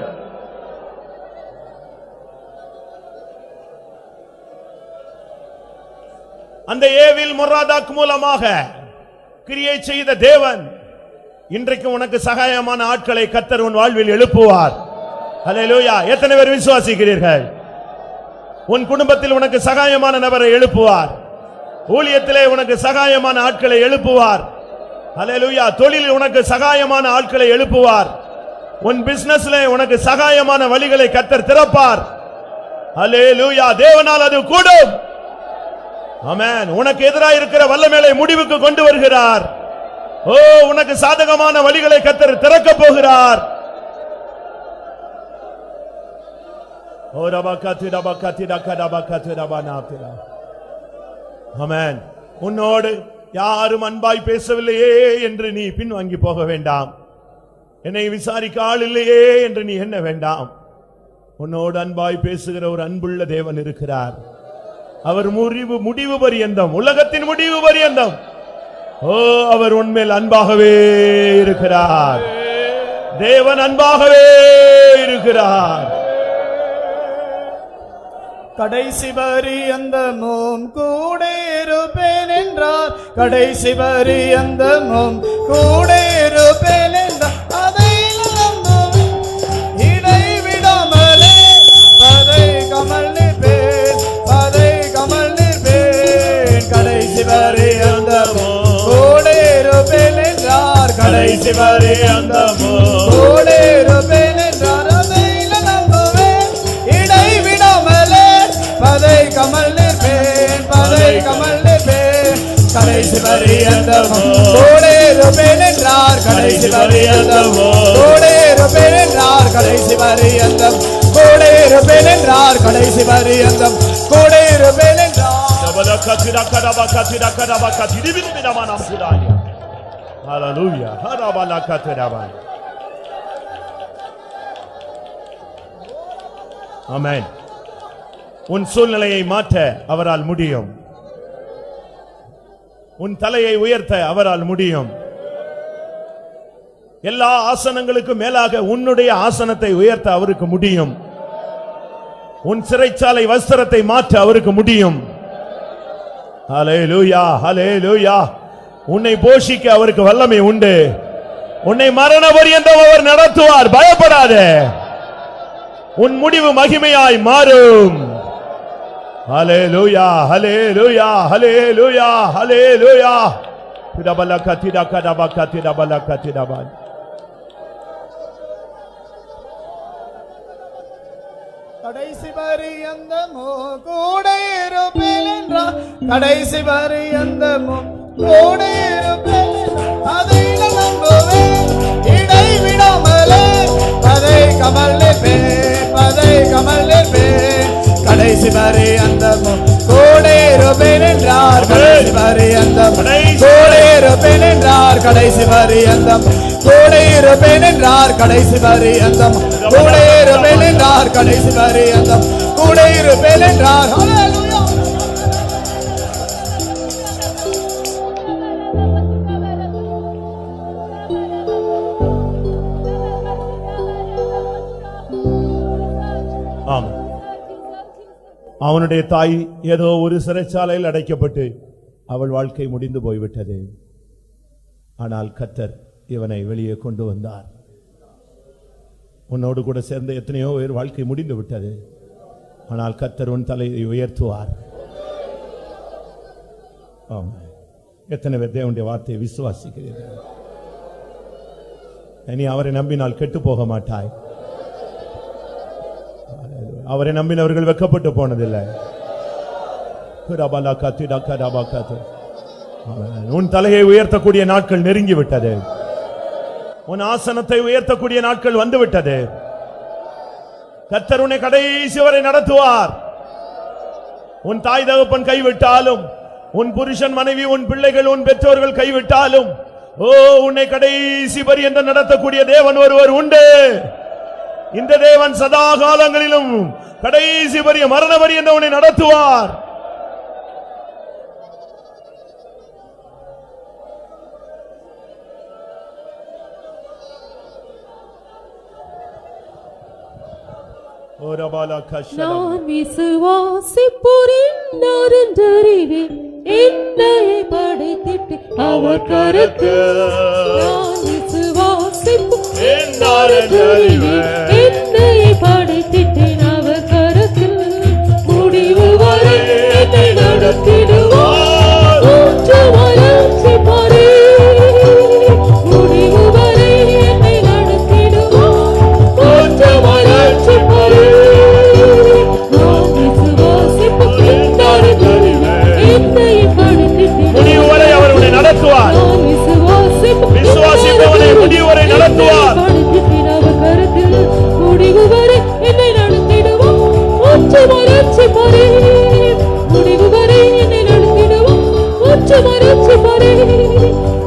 A: அந்த ஏவில் மொராதாக் மூலமாக கிரியை செய்த தேவன் இன்றைக்கு உனக்கு சகாயமான ஆட்களை கர்த்தர் உன் வாழ்வில் எழுப்புவார். ஹல்லேலூயா. எத்தனை பேர் விசுவாசிக்கிறீர்கள்? உன் குடும்பத்தில் உனக்கு சகாயமான நபரை எழுப்புவார். ஊழியத்திலே உனக்கு சகாயமான ஆட்களை எழுப்புவார். ஹல்லேலூயா. தொழிலில் உனக்கு சகாயமான ஆட்களை எழுப்புவார். உன் பிசினஸ்ல உனக்கு சகாயமான வழிகளை கர்த்தர் திறப்பார். ஹல்லேலூயா. தேவனால் அது கூடும். ஆமென். உனக்கு எதிராக இருக்கிற வல்லமையை முடிவுக்கு கொண்டு வருகிறார். ஓ, உனக்கு சாதகமான வழிகளை கர்த்தர் திறக்க போகிறார். ஓ ரபகதி ரபகதி ரகடபகதி ரபனாதிரா. ஆமென். உன்னோடு யாரும் அன்பாய் பேசவில்லையே என்று நீ பின்வாங்கி போக வேண்டாம். என்னை விசாரிக்க ஆள் இல்லையே என்று நீ எண்ண வேண்டாம். உன்னோடு அன்பாய் பேசுகிற ஒரு அன்புள்ள தேவன் இருக்கிறார். அவர் முடிவு பரியந்தம், உலகத்தின் முடிவு பரியந்தம் ஓ, அவர் உன்மேல் அன்பாகவே இருக்கிறார். தேவன் அன்பாகவே இருக்கிறார்.
D: கடைசி பரியந்தமும் கூட இருப்பேன் என்றார். கடைசி பரியந்தமும் கூட இருப்பேன் என்றார். அதை இடைவிடாமலே பதை கமல் நிற்பேன், பதை கமல் நிற்பேன். கடைசி பரியந்தமும் கூட இருப்பேன் என்றார். கடைசி பரியந்தமும் கூட இருப்பேன் என்றார். அதை நம்புவேன், இடைவிடாமலே பதை கமல் நிற்பேன், பதை கமல் நிற்பேன். கடைசி பரியந்தமும் கூட இருப்பேன் என்றார். கடைசி பரியந்தமும் கூட இருப்பேன் என்றார். கடைசி பரியந்தம் கூட இருப்பேன் என்றார். கடைசி பரியந்தம் கூட இருப்பேன் என்றார்.
A: ஹல்லேலூயா. ஆமென். உன் சூழ்நிலையை மாற்ற அவரால் முடியும். உன் தலையை உயர்த்த அவரால் முடியும். எல்லா ஆசனங்களுக்கும் மேலாக உன்னுடைய ஆசனத்தை உயர்த்த அவருக்கு முடியும். உன் சிறைச்சாலை வஸ்திரத்தை மாற்ற அவருக்கு முடியும். ஹல்லேலூயா, ஹல்லேலூயா. உன்னை போஷிக்க அவருக்கு வல்லமை உண்டு. உன்னை மரண பரியந்தம் அவர் நடத்துவார். பயப்படாதே. உன் முடிவு மகிமையாய் மாறும். ஹல்லேலூயா, ஹல்லேலூயா, ஹல்லேலூயா, ஹல்லேலூயா. திடபலகதி டகடபகதி டபலகதி டபல்.
D: கடைசி பரியந்தமோ கூட இருப்பேன் என்றார். கடைசி பரியந்தமோ கூட இருப்பேன் என்றார். அதை நம்புவேன், இடைவிடாமலே பதை கமல் நிற்பேன், பதை கமல் நிற்பேன். கடைசி பரியந்தமோ கூட இருப்பேன் என்றார். கடைசி பரியந்தம் கூட இருப்பேன் என்றார். கடைசி பரியந்தம் கூட இருப்பேன் என்றார். கடைசி பரியந்தம் கூட இருப்பேன் என்றார். கடைசி பரியந்தம் கூட இருப்பேன் என்றார். ஹல்லேலூயா.
A: ஆம். அவனுடைய தாய் ஏதோ ஒரு சிறைச்சாலையில் அடைக்கப்பட்டு அவள் வாழ்க்கை முடிந்து போய்விட்டது. ஆனால் கர்த்தர் இவனை வெளியே கொண்டு வந்தார். உன்னோடு கூட சேர்ந்த எத்தனையோ பேர் வாழ்க்கை முடிந்து விட்டது. ஆனால் கர்த்தர் உன் தலையை உயர்த்துவார். ஆமாம். எத்தனை பேர் தேவனுடைய வார்த்தையை விசுவாசிக்கிறீர்கள்? நீ அவரை நம்பினால் கெட்டு போக மாட்டாய். அவரை நம்பினவர்கள் வெட்கப்பட்டு போனதில்லை. உன் தலையை உயர்த்தக்கூடிய நாட்கள் நெருங்கி விட்டது. உன் ஆசனத்தை உயர்த்தக்கூடிய நாட்கள் வந்து விட்டது. கர்த்தர் உன்னை கடைசி வரை நடத்துவார். உன் தாய் தகப்பன் கைவிட்டாலும், உன் புருஷன் மனைவி, உன் பிள்ளைகள், உன் பெற்றோர்கள் கைவிட்டாலும், ஓ, உன்னை கடைசி பரியந்தம் நடத்தக்கூடிய தேவன் ஒருவர் உண்டு. இந்த தேவன் சதா காலங்களிலும் கடைசி பரிய மரண பரியந்தம் உன்னை நடத்துவார். ஓரபாலா கஷலம்.
E: நான் விசுவாசிப்புரிந்தறிவேன் என்னை படைத்திட்டு அவர் கரத்தில். நான் விசுவாசிப்புரிந்தறிவேன் என்னை படைத்திட்டேன் அவர் கரத்தில். முடிவு வரை என்னை நடத்திடுவார். ஊற்று வளர்ச்சி பாரே. முடிவு வரை என்னை நடத்திடுவார். ஊற்று வளர்ச்சி பாரே. நான் விசுவாசிப்புரிந்தறிவேன் என்னை படைத்திட்டேன்.
A: முடிவு வரை அவர் உன்னை நடத்துவார்.
E: நான்
A: விசுவாசிப்பவனை முடிவு வரை நடத்துவார்.
E: படைத்திட்டேன் அவர் கரத்தில். முடிவு வரை என்னை நடத்திடுவார். ஊற்று வளர்ச்சி பாரே. முடிவு வரை என்னை நடத்திடுவார். ஊற்று வளர்ச்சி பாரே.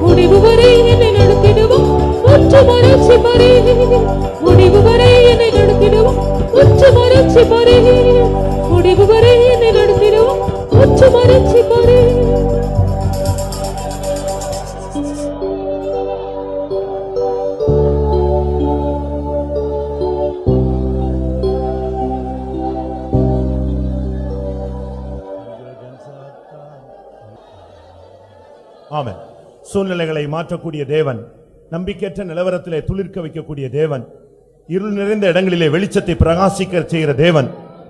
E: முடிவு வரை என்னை நடத்திடுவார். ஊற்று வளர்ச்சி பாரே. முடிவு வரை என்னை நடத்திடுவார். ஊற்று வளர்ச்சி பாரே. முடிவு வரை என்னை நடத்திடுவார். ஊற்று வளர்ச்சி பாரே.
A: ஆமென். சூழ்நிலைகளை மாற்றக்கூடிய தேவன், நம்பிக்கையற்ற நிலவரத்திலே துளிர்க்க வைக்கக்கூடிய தேவன், இருள் நிறைந்த இடங்களிலே வெளிச்சத்தை பிரகாசிக்க செய்கிற தேவன்,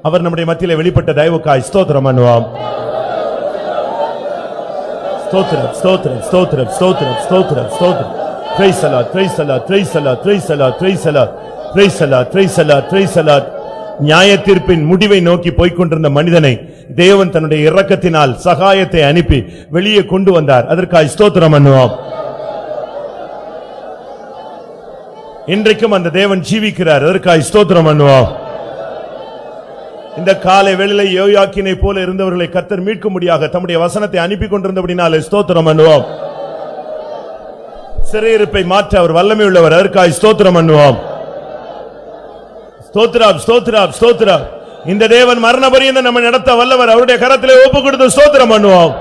A: அவர் நம்முடைய மத்தியிலே வெளிப்பட்ட தயவுக்காய் ஸ்தோத்திரம் பண்ணுவோம். ஸ்தோத்திரம் ஸ்தோத்திரம் ஸ்தோத்திரம் ஸ்தோத்திரம் ஸ்தோத்திரம் ஸ்தோத்திரம். Praise the Lord, praise the Lord, praise the Lord, praise the Lord, praise the Lord, praise the Lord, praise the Lord, praise the Lord. நியாயத்தீர்ப்பின் முடிவை நோக்கி போய்க்கொண்டிருந்த மனிதனை தேவன் தன்னுடைய இரக்கத்தினால் சகாயத்தை அனுப்பி வெளியே கொண்டு வந்தார். அதற்காக ஸ்தோத்திரம் பண்ணுவோம். இன்றைக்கும் அந்த தேவன் ஜீவிக்கிறார். அதற்காக ஸ்தோத்திரம் பண்ணுவோம். இந்த காலை வேளையிலே யோயாக்கீனை போல இருந்தவர்களை கர்த்தர் மீட்கும்படியாக தம்முடைய வசனத்தை அனுப்பி கொண்டிருந்தபடினாலே ஸ்தோத்திரம் பண்ணுவோம். சிறையிருப்பை மாற்ற அவர் வல்லமை உள்ளவர். அதற்காக ஸ்தோத்திரம் பண்ணுவோம். ஸ்தோத்திரம் ஸ்தோத்திரம் ஸ்தோத்திரம். இந்த தேவன் மரண பரியந்தம் நம்ம நடத்த வல்லவர். அவருடைய கரத்திலே ஒப்பு கொடுத்து ஸ்தோத்திரம் பண்ணுவோம்.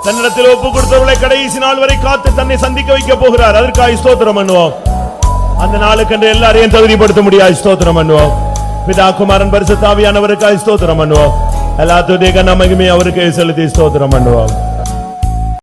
A: தன்னிடத்தில் ஒப்பு கொடுத்தவர்களை கடைசி நாள் வரை காத்து தன்னை சந்திக்க வைக்க போகிறார். அதற்காக ஸ்தோத்திரம் பண்ணுவோம். அந்த நாளுக்கென்று எல்லாரையும் தகுதிப்படுத்த முடியாது. ஸ்தோத்திரம் பண்ணுவோம். பிதா குமாரன் பரிசுத்த ஆவியானவருக்காக ஸ்தோத்திரம் பண்ணுவோம். எல்லா துதிக்க மகிமை அவருக்கு செலுத்தி ஸ்தோத்திரம் பண்ணுவோம்.